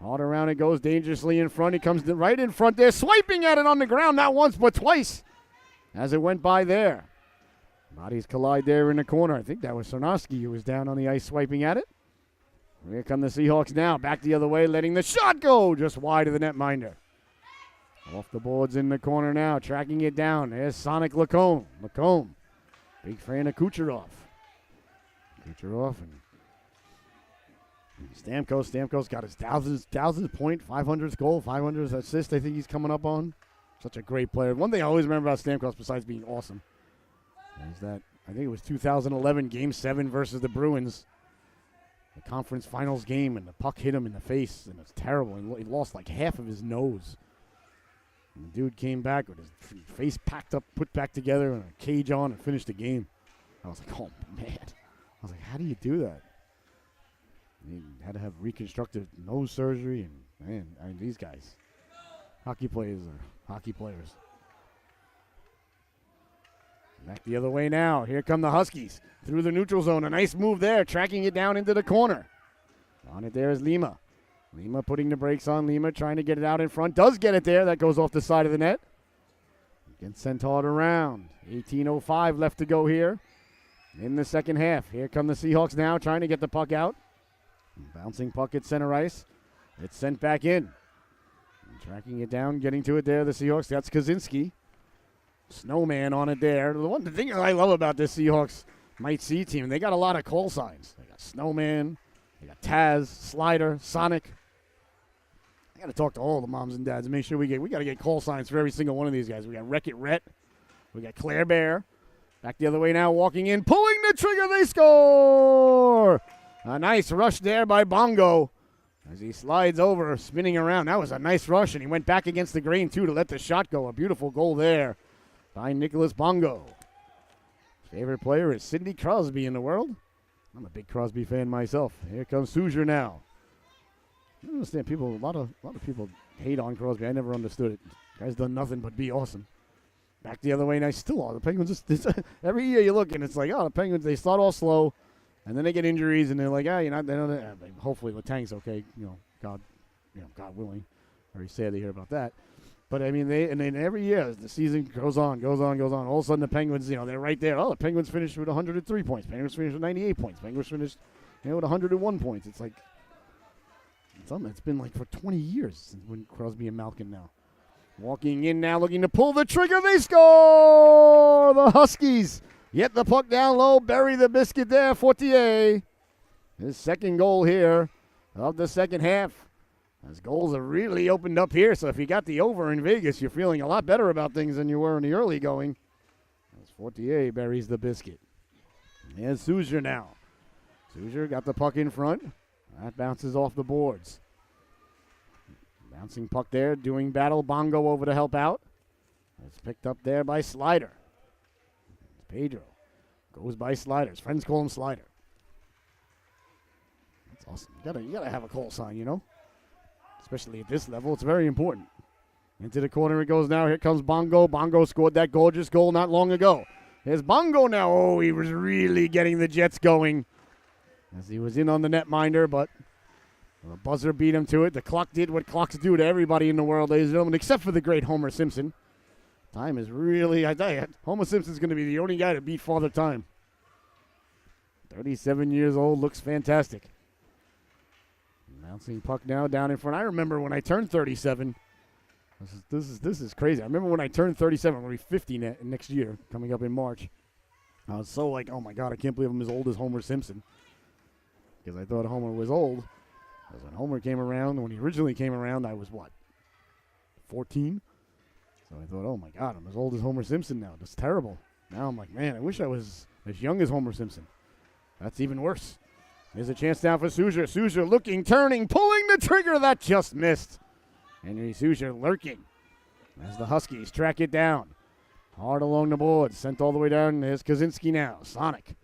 Hard around it goes, dangerously in front. He comes right in front there, swiping at it on the ground, not once but twice as it went by there. Bodies collide there in the corner. I think that was Sarnowski who was down on the ice swiping at it. Here come the Seahawks now. Back the other way, letting the shot go just wide of the netminder. Off the boards in the corner now, tracking it down. There's Sonic Lacombe. Big fan of Kucherov. And Stamkos. Stamkos got his 1,000th point, 500th goal, 500th assist. I think he's coming up on. Such a great player. One thing I always remember about Stamkos, besides being awesome, is that I think it was 2011 Game 7 versus the Bruins. The conference finals game, and the puck hit him in the face, and it's terrible. He lost like half of his nose. And the dude came back with his face packed up, put back together, and a cage on, and finished the game. I was like, oh, man. I was like, how do you do that? He had to have reconstructive nose surgery, and, man, these guys, hockey players are hockey players. Back the other way now. Here come the Huskies through the neutral zone. A nice move there, tracking it down into the corner. On it there is Lima. Lima putting the brakes on. Lima trying to get it out in front. Does get it there. That goes off the side of the net. Gets sent hard around. 18:05 left to go here in the second half. Here come the Seahawks now trying to get the puck out. Bouncing puck at center ice. It's sent back in. And tracking it down, getting to it there, the Seahawks. That's Kaczynski. Snowman on it there. The thing I love about this Seahawks Might C team, they got a lot of call signs. They got Snowman. They got Taz, Slider, Sonic. I got to talk to all the moms and dads and make sure we got to get call signs for every single one of these guys. We got Wreck-It Rhett. We got Claire Bear. Back the other way now, walking in, pulling the trigger. They score! A nice rush there by Bongo as he slides over, spinning around. That was a nice rush, and he went back against the grain, too, to let the shot go. A beautiful goal there by Nicholas Bongo. Favorite player is Sidney Crosby in the world. I'm a big Crosby fan myself. Here comes Souza now. I don't understand a lot of people hate on Crosby. I never understood it. Guy's done nothing but be awesome. Back the other way, and I still are. The Penguins every year you look and it's like, the Penguins, they start off slow, and then they get injuries, and they're like, hopefully Letang's okay, God willing. Very sad to hear about that. But I mean, and then every year the season goes on. All of a sudden the Penguins, they're right there. Oh, the Penguins finished with 103 points. Penguins finished with 98 points. Penguins finished, with 101 points. It's like it's been like for 20 years since when Crosby and Malkin now. Walking in now, looking to pull the trigger. They score! The Huskies get the puck down low, bury the biscuit there. Fortier, his second goal here of the second half. As goals are really opened up here, so if you got the over in Vegas, you're feeling a lot better about things than you were in the early going. As Fortier buries the biscuit. There's Souza now. Suzier got the puck in front. That bounces off the boards. Bouncing puck there, doing battle. Bongo over to help out. It's picked up there by Slider. Pedro goes by Slider. His friends call him Slider. That's awesome. You gotta have a call sign, you know? Especially at this level, it's very important. Into the corner it goes now. Here comes Bongo. Bongo scored that gorgeous goal not long ago. Here's Bongo now. Oh, he was really getting the Jets going as he was in on the netminder, but the buzzer beat him to it. The clock did what clocks do to everybody in the world, ladies and gentlemen, except for the great Homer Simpson. Time is really, I tell you, Homer Simpson's going to be the only guy to beat Father Time. 37 years old, looks fantastic. Bouncing puck now down in front. I remember when I turned 37. This is crazy. I remember when I turned 37. I'm going to be 50 next year, coming up in March. I was so like, oh my God, I can't believe I'm as old as Homer Simpson. Because I thought Homer was old. Because when Homer came around, when he originally came around, I was what? 14? So I thought, oh my God, I'm as old as Homer Simpson now. That's terrible. Now I'm like, man, I wish I was as young as Homer Simpson. That's even worse. There's a chance now for Suzier. Suzier looking, turning, pulling the trigger. That just missed. Henry Suzier lurking as the Huskies track it down. Hard along the boards. Sent all the way down. There's Kaczynski now. Sonic.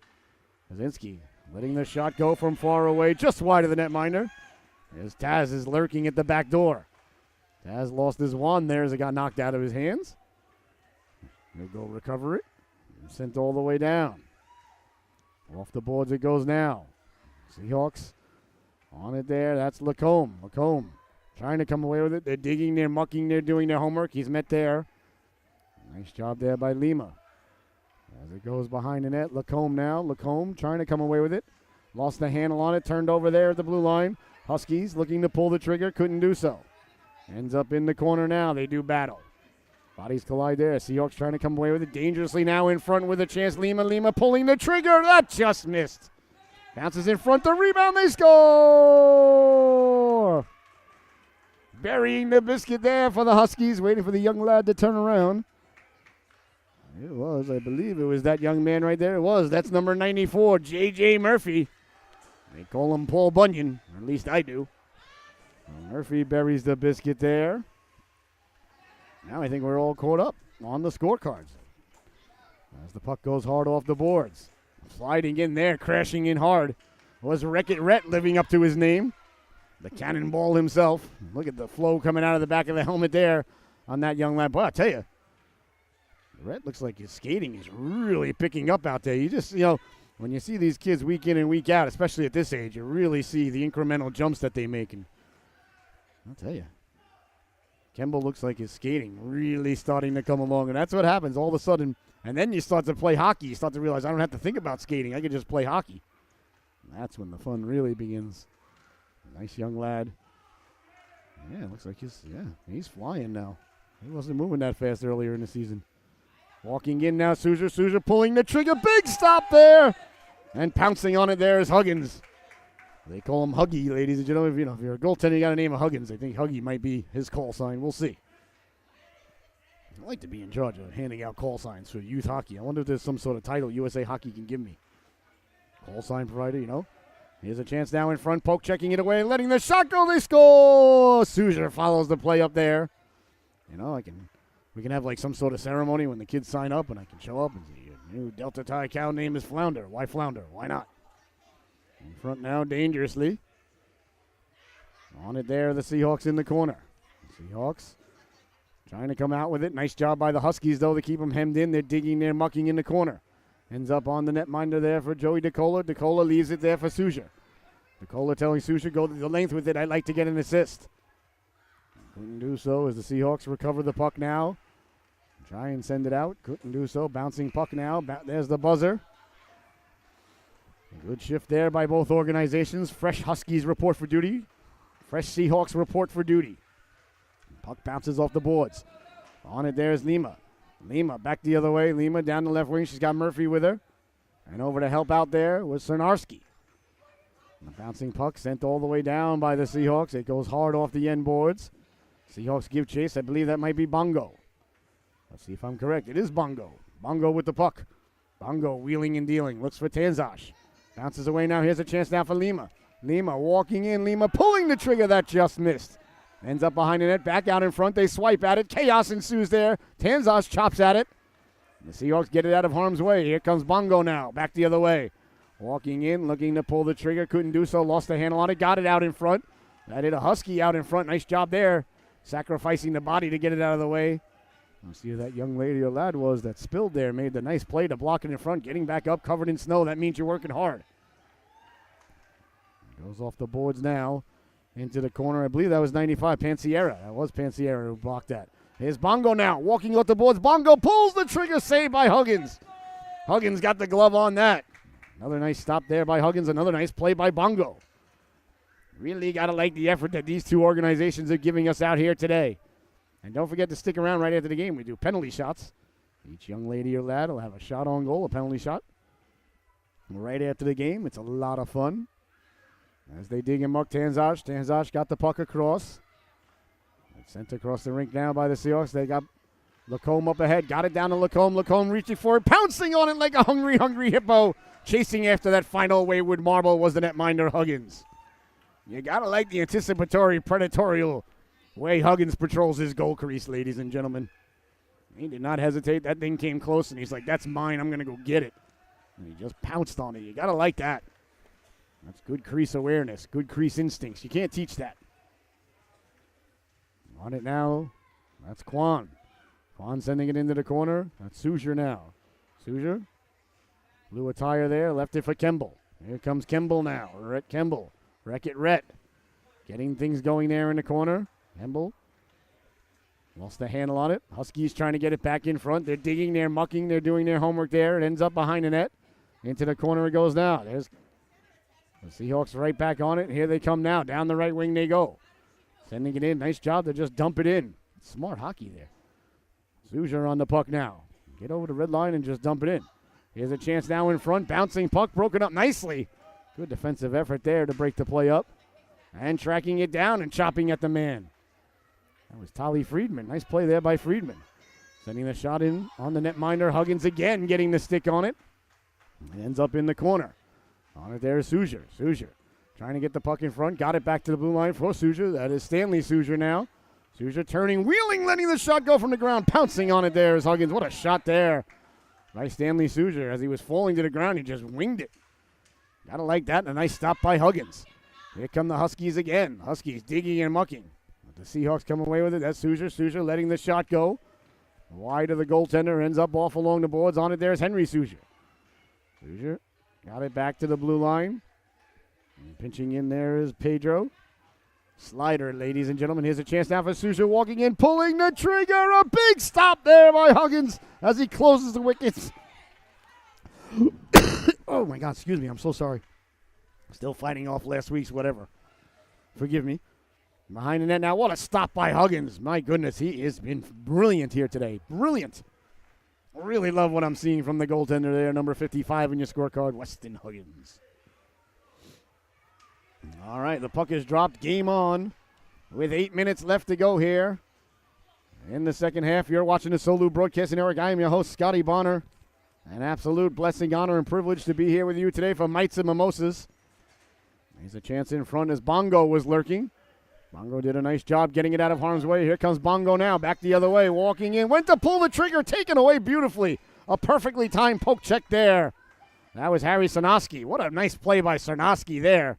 Kaczynski letting the shot go from far away, just wide of the netminder. As Taz is lurking at the back door. Taz lost his wand there as it got knocked out of his hands. He'll go recover it. Sent all the way down. Off the boards it goes now. Seahawks on it there. That's Lacombe. Lacombe trying to come away with it. They're digging, they're mucking, they're doing their homework. He's met there. Nice job there by Lima. As it goes behind the net, Lacombe now. Lacombe trying to come away with it. Lost the handle on it. Turned over there at the blue line. Huskies looking to pull the trigger. Couldn't do so. Ends up in the corner now. They do battle. Bodies collide there. Seahawks trying to come away with it. Dangerously now in front with a chance. Lima pulling the trigger. That just missed. Bounces in front. The rebound. They score. Burying the biscuit there for the Huskies. Waiting for the young lad to turn around. It was, I believe it was that young man right there. It was. That's number 94, J.J. Murphy. They call him Paul Bunyan, or at least I do. Well, Murphy buries the biscuit there. Now I think we're all caught up on the scorecards. As the puck goes hard off the boards. Sliding in there, crashing in hard, was Wreck-It Rhett living up to his name. The cannonball himself. Look at the flow coming out of the back of the helmet there on that young lad. Boy, I'll tell you, Rhett looks like his skating is really picking up out there. You just, when you see these kids week in and week out, especially at this age, you really see the incremental jumps that they make. And I'll tell you, Kemble looks like his skating really starting to come along. And that's what happens all of a sudden. And then you start to play hockey. You start to realize I don't have to think about skating. I can just play hockey. And that's when the fun really begins. Nice young lad. Yeah, it looks like he's flying now. He wasn't moving that fast earlier in the season. Walking in now, Suzier pulling the trigger. Big stop there. And pouncing on it there is Huggins. They call him Huggy, ladies and gentlemen. If you're a goaltender, you got to name a Huggins. I think Huggy might be his call sign. We'll see. I'd like to be in charge of handing out call signs for youth hockey. I wonder if there's some sort of title USA Hockey can give me. Call sign provider, Here's a chance now in front. Poke checking it away, letting the shot go. They score. Suzier follows the play up there. We can have like some sort of ceremony when the kids sign up, and I can show up and say, your new Delta Thai cow name is Flounder. Why Flounder? Why not? In front now, dangerously. On it there, the Seahawks in the corner. Seahawks trying to come out with it. Nice job by the Huskies, though, to keep them hemmed in. They're digging, they're mucking in the corner. Ends up on the netminder there for Joey DeCola. DeCola leaves it there for Suzier. DeCola telling Suzier, go the length with it. I'd like to get an assist. Couldn't do so as the Seahawks recover the puck now. Try and send it out. Couldn't do so. Bouncing puck now. There's the buzzer. A good shift there by both organizations. Fresh Huskies report for duty. Fresh Seahawks report for duty. Puck bounces off the boards. On it there's Lima. Lima back the other way. Lima down the left wing. She's got Murphy with her. And over to help out there was Sarnarski. The bouncing puck sent all the way down by the Seahawks. It goes hard off the end boards. Seahawks give chase. I believe that might be Bongo. Let's see if I'm correct. It is Bongo. Bongo with the puck. Bongo wheeling and dealing. Looks for Tanzash. Bounces away now. Here's a chance now for Lima. Lima walking in. Lima pulling the trigger. That just missed. Ends up behind the net. Back out in front. They swipe at it. Chaos ensues there. Tanzas chops at it. The Seahawks get it out of harm's way. Here comes Bongo now. Back the other way. Walking in, looking to pull the trigger. Couldn't do so. Lost the handle on it. Got it out in front. That hit a Husky out in front. Nice job there. Sacrificing the body to get it out of the way. Let's see who that young lady or lad was that spilled there. Made the nice play to block it in front. Getting back up, covered in snow. That means you're working hard. Goes off the boards now. Into the corner. I believe that was 95. Pansiera. That was Pansiera who blocked that. Here's Bongo now. Walking off the boards. Bongo pulls the trigger. Saved by Huggins. Huggins got the glove on that. Another nice stop there by Huggins. Another nice play by Bongo. Really got to like the effort that these two organizations are giving us out here today. And don't forget to stick around right after the game. We do penalty shots. Each young lady or lad will have a shot on goal, a penalty shot. Right after the game. It's a lot of fun. As they dig and muck Tanzas. Tanzas got the puck across. It's sent across the rink now by the Seahawks. They got Lacombe up ahead. Got it down to Lacombe. Lacombe reaching for it. Pouncing on it like a hungry hippo. Chasing after that final wayward marble was the netminder Huggins. You got to like the anticipatory, predatorial way Huggins patrols his goal crease, ladies and gentlemen. He did not hesitate. That thing came close, and he's like, that's mine. I'm going to go get it. And he just pounced on it. You got to like that. That's good crease awareness, good crease instincts. You can't teach that. On it now, that's Quan. Quan sending it into the corner. That's Soujer now. Soujer, blue attire there, left it for Kemble. Here comes Kemble now. Rhett Kemble. Wreck-It Rhett. Getting things going there in the corner. Kemble lost the handle on it. Huskies trying to get it back in front. They're digging, they're mucking, they're doing their homework there. It ends up behind the net. Into the corner it goes now. There's the Seahawks right back on it. Here they come now. Down the right wing they go. Sending it in. Nice job to just dump it in. Smart hockey there. Soujer on the puck now. Get over the red line and just dump it in. Here's a chance now in front. Bouncing puck. Broken up nicely. Good defensive effort there to break the play up. And tracking it down and chopping at the man. That was Tali Friedman. Nice play there by Friedman. Sending the shot in on the netminder. Huggins again getting the stick on it. It ends up in the corner. On it there is Soujer. Soujer trying to get the puck in front. Got it back to the blue line for Soujer. That is Stanley Soujer now. Soujer turning, wheeling, letting the shot go from the ground. Pouncing on it there is Huggins. What a shot there by Stanley Soujer. As he was falling to the ground, he just winged it. Gotta like that. And a nice stop by Huggins. Here come the Huskies again. Huskies digging and mucking. The Seahawks come away with it. That's Soujer. Soujer letting the shot go. Wide of the goaltender. Ends up off along the boards. On it there is Henry Soujer. Soujer got it back to the blue line. And pinching in there is Pedro. Slider, ladies and gentlemen. Here's a chance now for Soujer walking in, pulling the trigger. A big stop there by Huggins as he closes the wickets. Oh, my God. Excuse me. I'm so sorry. Still fighting off last week's whatever. Forgive me. Behind the net now. What a stop by Huggins. My goodness. He has been brilliant here today. Brilliant. Really love what I'm seeing from the goaltender there, number 55 in your scorecard, Weston Huggins. All right, the puck is dropped. Game on with 8 minutes left to go here in the second half. You're watching the Solu Broadcasting Network. I am your host, Scotty Bonner. An absolute blessing, honor, and privilege to be here with you today for Mites and Mimosas. There's a chance in front as Bongo was lurking. Bongo did a nice job getting it out of harm's way. Here comes Bongo now, back the other way, walking in. Went to pull the trigger, taken away beautifully. A perfectly timed poke check there. That was Harry Sarnoski. What a nice play by Sarnoski there.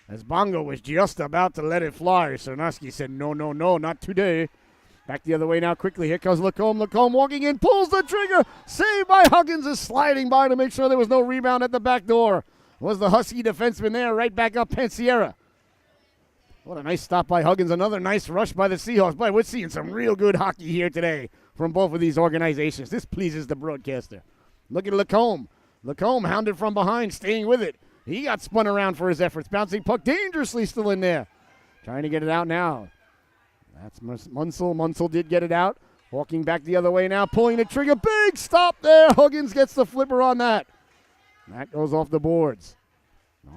As Bongo was just about to let it fly, Sarnoski said, no, not today. Back the other way now quickly. Here comes Lacombe. Lacombe walking in, pulls the trigger. Saved by Huggins, is sliding by to make sure there was no rebound at the back door. Was the Husky defenseman there, right back up Pansiera. What a nice stop by Huggins. Another nice rush by the Seahawks. Boy, we're seeing some real good hockey here today from both of these organizations. This pleases the broadcaster. Look at Lacombe. Lacombe hounded from behind, staying with it. He got spun around for his efforts. Bouncing puck dangerously still in there. Trying to get it out now. That's Munsell. Munsell did get it out. Walking back the other way now, pulling the trigger. Big stop there. Huggins gets the flipper on that. That goes off the boards.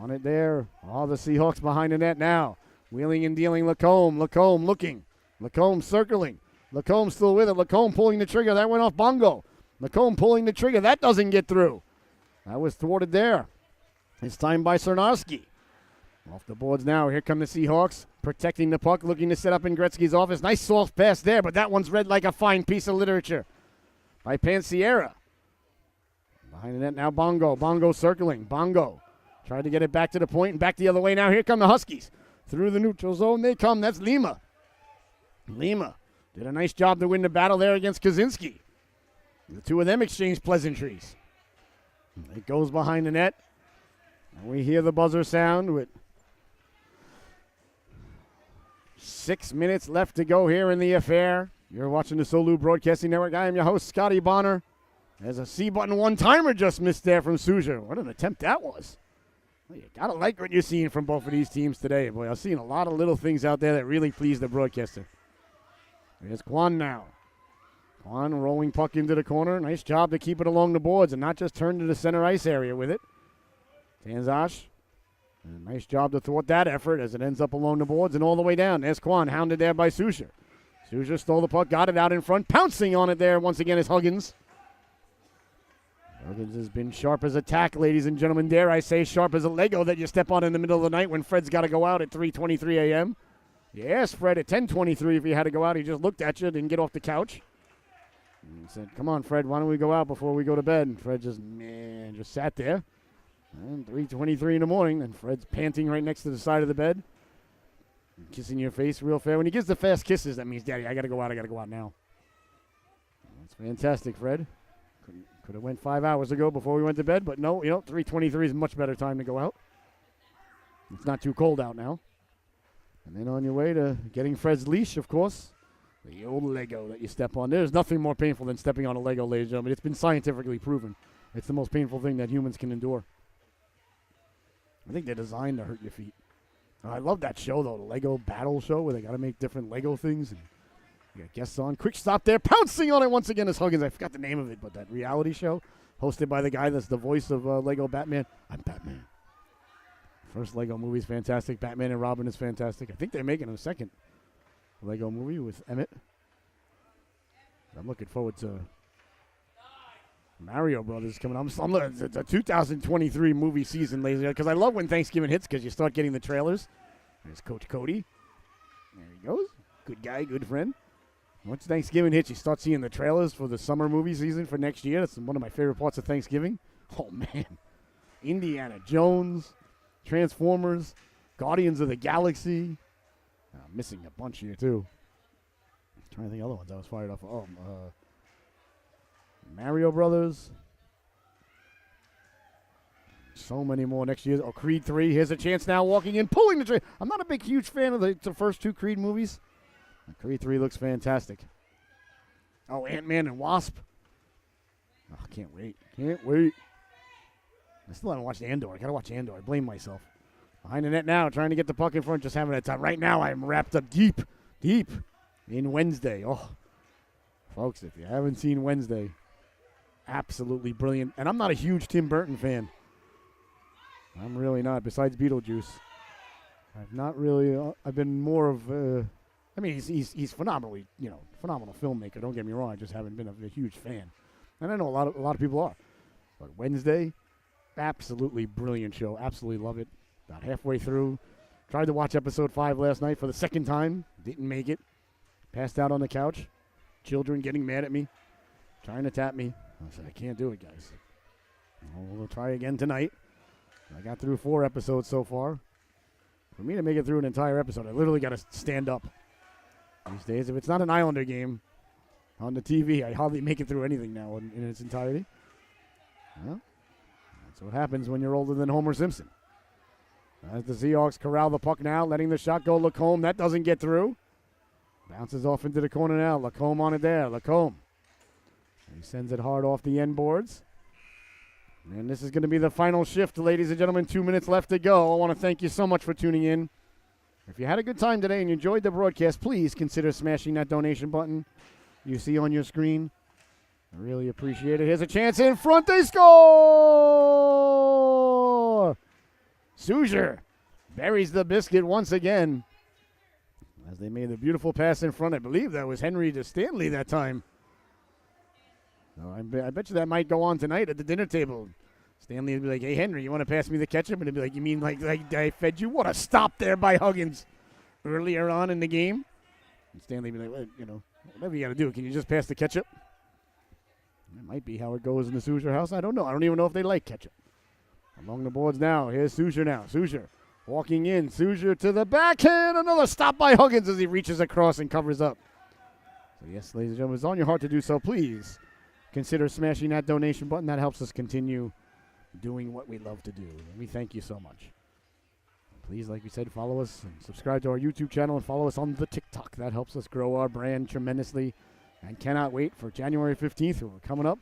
On it there. All the Seahawks behind the net now. Wheeling and dealing Lacombe. Lacombe looking. Lacombe circling. Lacombe still with it. Lacombe pulling the trigger. That went off Bongo. Lacombe pulling the trigger. That doesn't get through. That was thwarted there. It's time by Cernarski. Off the boards now. Here come the Seahawks, protecting the puck, looking to set up in Gretzky's office. Nice soft pass there, but that one's read like a fine piece of literature by Pansiera. Behind the net now, Bongo. Bongo circling. Bongo tried to get it back to the point and back the other way. Now here come the Huskies. Through the neutral zone they come. That's Lima. Lima did a nice job to win the battle there against Kaczynski. The two of them exchange pleasantries. It goes behind the net. And we hear the buzzer sound with 6 minutes left to go here in the affair. You're watching the Solu Broadcasting Network. I am your host, Scotty Bonner. There's a C-button one-timer just missed there from Suja. What an attempt that was. Well, you got to like what you're seeing from both of these teams today. Boy, I'm seeing a lot of little things out there that really please the broadcaster. There's Kwan now. Kwan rolling puck into the corner. Nice job to keep it along the boards and not just turn to the center ice area with it. Tanzash. Nice job to thwart that effort as it ends up along the boards and all the way down. There's Kwan, hounded there by Susha. Susha stole the puck, got it out in front. Pouncing on it there once again is Huggins. Huggins has been sharp as a tack, ladies and gentlemen. Dare I say sharp as a Lego that you step on in the middle of the night when Fred's got to go out at 3:23 a.m. You asked Fred at 10:23 if he had to go out. He just looked at you, didn't get off the couch. And said, come on, Fred, why don't we go out before we go to bed? And Fred just sat there. And 3:23 in the morning, and Fred's panting right next to the side of the bed. Kissing your face real fair. When he gives the fast kisses, that means, Daddy, I got to go out now. That's fantastic, Fred. Could have went 5 hours ago before we went to bed, but no, 3:23 is a much better time to go out. It's not too cold out now. And then on your way to getting Fred's leash, of course, the old Lego that you step on. There's nothing more painful than stepping on a Lego, ladies and gentlemen. It's been scientifically proven. It's the most painful thing that humans can endure. I think they're designed to hurt your feet. I love that show, though, the Lego Battle Show, where they got to make different Lego things. And you got guests on. Quick stop there. Pouncing on it once again is Huggins. I forgot the name of it, but that reality show hosted by the guy that's the voice of Lego Batman. I'm Batman. First Lego movie is fantastic. Batman and Robin is fantastic. I think they're making a second Lego movie with Emmett. I'm looking forward to Mario Brothers coming on. It's a 2023 movie season, ladies and gentlemen, because I love when Thanksgiving hits because you start getting the trailers. There's Coach Cody. There he goes. Good guy, good friend. Once Thanksgiving hits, you start seeing the trailers for the summer movie season for next year. That's one of my favorite parts of Thanksgiving. Oh, man. Indiana Jones, Transformers, Guardians of the Galaxy. I'm missing a bunch here, too. I'm trying to think of other ones I was fired off of. Mario Brothers. So many more next year. Oh, Creed 3. Here's a chance now, walking in, pulling the trigger. I'm not a huge fan of the first two Creed movies. Creed 3 looks fantastic. Oh, Ant-Man and Wasp. Oh, can't wait. Can't wait. I still haven't watched Andor. I got to watch Andor. I blame myself. Behind the net now, trying to get the puck in front, just having a time. Right now, I'm wrapped up deep in Wednesday. Oh, folks, if you haven't seen Wednesday, absolutely brilliant. And I'm not a huge Tim Burton fan. I'm really not, besides Beetlejuice. I've not really, I've been more of, he's phenomenal filmmaker. Don't get me wrong. I just haven't been a huge fan. And I know a lot of people are. But Wednesday, absolutely brilliant show. Absolutely love it. About halfway through. Tried to watch episode 5 last night for the second time. Didn't make it. Passed out on the couch. Children getting mad at me. Trying to tap me. I said, I can't do it, guys. We'll try again tonight. I got through 4 episodes so far. For me to make it through an entire episode, I literally got to stand up. These days, if it's not an Islander game on the TV, I hardly make it through anything now in its entirety. Well, that's what happens when you're older than Homer Simpson. As the Seahawks corral the puck now, letting the shot go. Lacombe, that doesn't get through. Bounces off into the corner now. Lacombe on it there. Lacombe. He sends it hard off the end boards. And this is going to be the final shift, ladies and gentlemen. 2 minutes left to go. I want to thank you so much for tuning in. If you had a good time today and you enjoyed the broadcast, please consider smashing that donation button you see on your screen. I really appreciate it. Here's a chance in front. They score! Suzier buries the biscuit once again as they made a beautiful pass in front. I believe that was Henry to Stanley that time. So I bet you that might go on tonight at the dinner table. Stanley would be like, hey, Henry, you want to pass me the ketchup? And he'd be like, you mean like I fed you? What a stop there by Huggins earlier on in the game. And Stanley would be like, well, whatever you got to do, can you just pass the ketchup? That might be how it goes in the Soucher house. I don't know. I don't even know if they like ketchup. Along the boards now. Here's Soucher now. Soucher walking in. Soucher to the backhand. Another stop by Huggins as he reaches across and covers up. So, yes, ladies and gentlemen, it's on your heart to do so. Please consider smashing that donation button. That helps us continue doing what we love to do. And we thank you so much. Please, like we said, follow us and subscribe to our YouTube channel and follow us on the TikTok. That helps us grow our brand tremendously. And cannot wait for January 15th. We're coming up.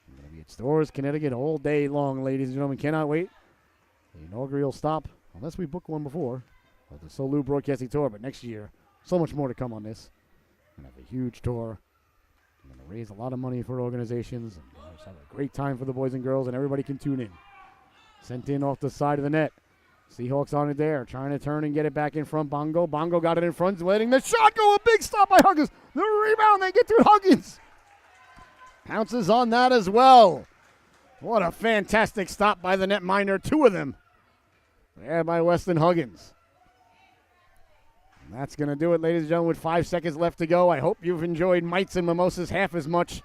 We're going to be at Stores, Connecticut all day long, ladies and gentlemen. Cannot wait. The inaugural stop, unless we booked one before, of the Solu Broadcasting Tour. But next year, so much more to come on this. We're going to have a huge tour. We're going to raise a lot of money for organizations. And just have a great time for the boys and girls, and everybody can tune in. Sent in off the side of the net. Seahawks on it there, trying to turn and get it back in front. Bongo got it in front, letting the shot go. A big stop by Huggins. The rebound, they get through Huggins. Pounces on that as well. What a fantastic stop by the netminder. Two of them. There by Weston Huggins. And that's going to do it, ladies and gentlemen, with 5 seconds left to go. I hope you've enjoyed Mites and Mimosas half as much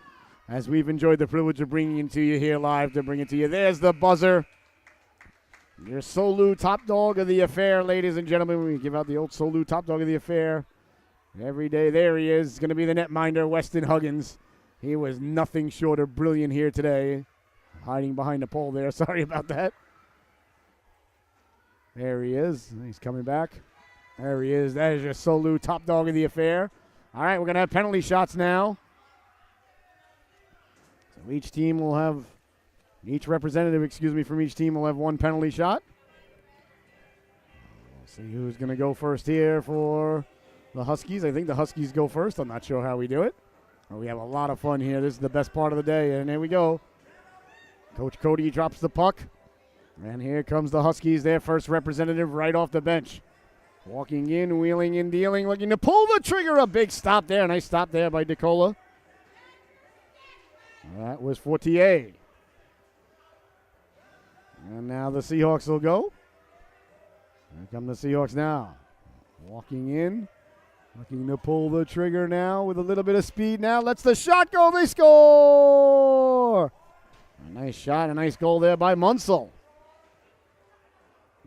as we've enjoyed the privilege of bringing it to you here live to bring it to you. There's the buzzer. Your Solu top dog of the affair, ladies and gentlemen. We give out the old Solu top dog of the affair every day. There he is. It's going to be the netminder, Weston Huggins. He was nothing short of brilliant here today. Hiding behind the pole there. Sorry about that. There he is. He's coming back. There he is. That is your Solu top dog of the affair. All right, we're going to have penalty shots now. So each team will have... Each representative, from each team will have one penalty shot. We'll see who's going to go first here for the Huskies. I think the Huskies go first. I'm not sure how we do it. We have a lot of fun here. This is the best part of the day. And there we go. Coach Cody drops the puck. And here comes the Huskies, their first representative right off the bench. Walking in, wheeling and dealing, looking to pull the trigger. A big stop there. Nice stop there by DeCola. That was Fortier. And now the Seahawks will go. Here come the Seahawks now. Walking in. Looking to pull the trigger now with a little bit of speed now. Lets the shot go. They score! A nice shot. A nice goal there by Munsell.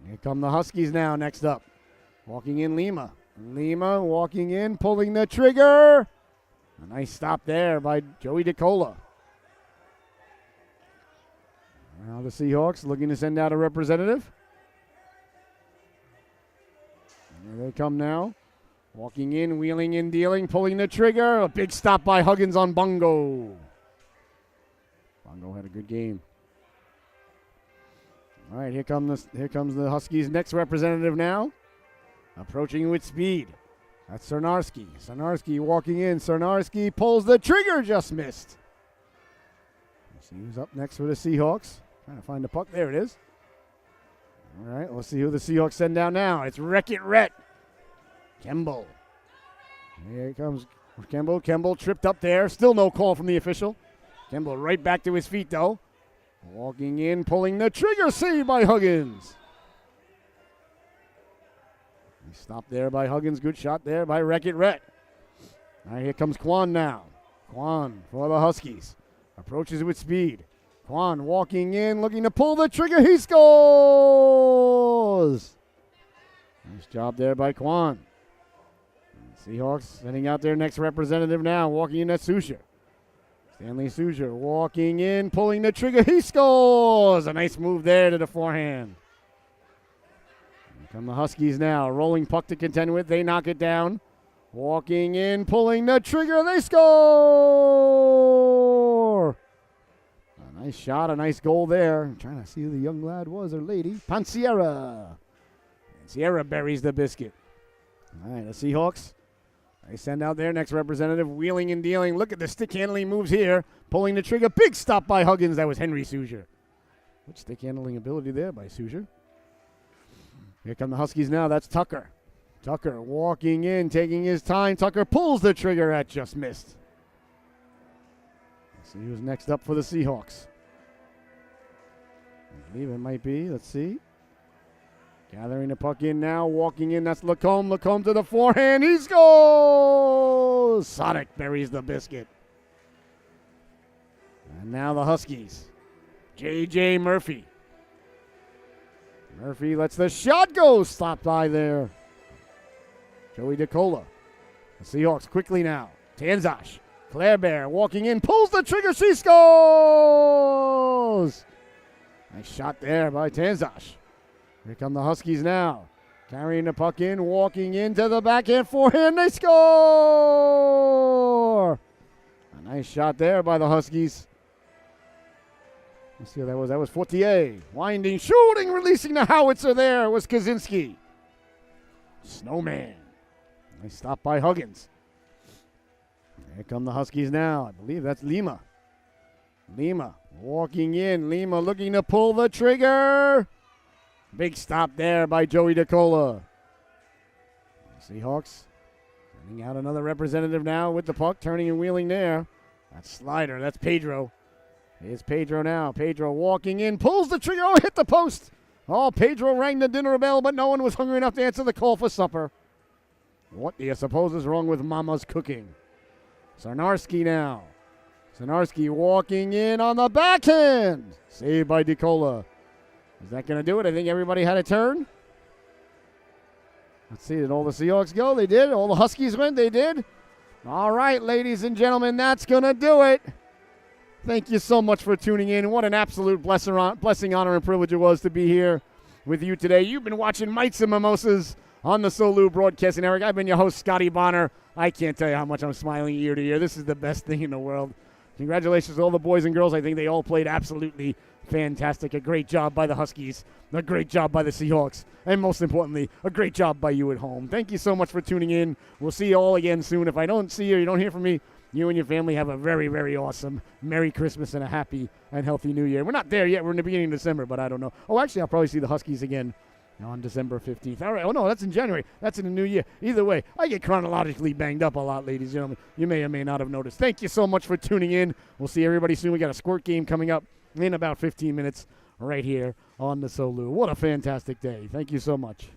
Here come the Huskies now next up. Walking in Lima. Lima walking in, pulling the trigger. A nice stop there by Joey DeCola. Now the Seahawks looking to send out a representative. Here they come now. Walking in, wheeling and dealing, pulling the trigger. A big stop by Huggins on Bongo. Bongo had a good game. All right, here comes the Huskies' next representative now. Approaching with speed. That's Sarnarski. Sarnarski walking in. Sarnarski pulls the trigger, just missed. Let's see who's up next for the Seahawks. Trying to find the puck. There it is. All right, let's see who the Seahawks send down now. It's Wreck-It Rhett. Kemble. Here comes Kemble. Kemble tripped up there. Still no call from the official. Kemble right back to his feet, though. Walking in, pulling the trigger. Saved by Huggins. Stopped there by Huggins. Good shot there by Wreck-It Rhett. All right, here comes Quan now. Quan for the Huskies. Approaches with speed. Quan walking in, looking to pull the trigger. He scores! Nice job there by Quan. Seahawks sending out their next representative now, walking in at Soucher. Stanley Soucher walking in, pulling the trigger. He scores! A nice move there to the forehand. Here come the Huskies now, rolling puck to contend with. They knock it down. Walking in, pulling the trigger. They score! A nice shot, a nice goal there. I'm trying to see who the young lad was or lady. Panciera. Sierra buries the biscuit. All right, the Seahawks. They send out their next representative, wheeling and dealing. Look at the stick handling moves here. Pulling the trigger. Big stop by Huggins. That was Henry Soucher. Good stick handling ability there by Soucher. Here come the Huskies now. That's Tucker. Tucker walking in, taking his time. Tucker pulls the trigger. That just missed. Let's see who's next up for the Seahawks. I believe it might be. Let's see. Gathering the puck in now, walking in. That's Lacombe. Lacombe to the forehand. He scores! Sonic buries the biscuit. And now the Huskies. J.J. Murphy. Murphy lets the shot go. Stopped by there. Joey DeCola. The Seahawks quickly now. Tanzash. Clairbear walking in. Pulls the trigger. She scores! Nice shot there by Tanzash. Here come the Huskies now. Carrying the puck in. Walking into the backhand forehand. They score! A nice shot there by the Huskies. Let's see what that was. That was Fortier. Winding, shooting, releasing the howitzer there. It was Kaczynski. Snowman. Nice stop by Huggins. Here come the Huskies now. I believe that's Lima. Lima walking in. Lima looking to pull the trigger. Big stop there by Joey DeCola. Seahawks sending out another representative now with the puck. Turning and wheeling there. That's Slider. That's Pedro. Here's Pedro now. Pedro walking in, pulls the trigger. Oh, hit the post. Oh, Pedro rang the dinner bell, but no one was hungry enough to answer the call for supper. What do you suppose is wrong with Mama's cooking? Sarnarski now. Sarnarski walking in on the backhand. Saved by DeCola. Is that going to do it? I think everybody had a turn. Let's see. Did all the Seahawks go? They did. All the Huskies went? They did. All right, ladies and gentlemen, that's going to do it. Thank you so much for tuning in. What an absolute blessing, honor, and privilege it was to be here with you today. You've been watching Mites and Mimosas on the Solu Broadcasting Network. I've been your host, Scotty Bonner. I can't tell you how much I'm smiling ear to ear. This is the best thing in the world. Congratulations to all the boys and girls. I think they all played absolutely fantastic. A great job by the Huskies. A great job by the Seahawks. And most importantly, a great job by you at home. Thank you so much for tuning in. We'll see you all again soon. If I don't see you, you don't hear from me, you and your family have a very, very awesome Merry Christmas and a happy and healthy New Year. We're not there yet. We're in the beginning of December, but I don't know. Oh, actually, I'll probably see the Huskies again on December 15th. All right. Oh, no, that's in January. That's in the new year. Either way, I get chronologically banged up a lot, ladies and gentlemen. You may or may not have noticed. Thank you so much for tuning in. We'll see everybody soon. We got a squirt game coming up in about 15 minutes right here on the Solu. What a fantastic day. Thank you so much.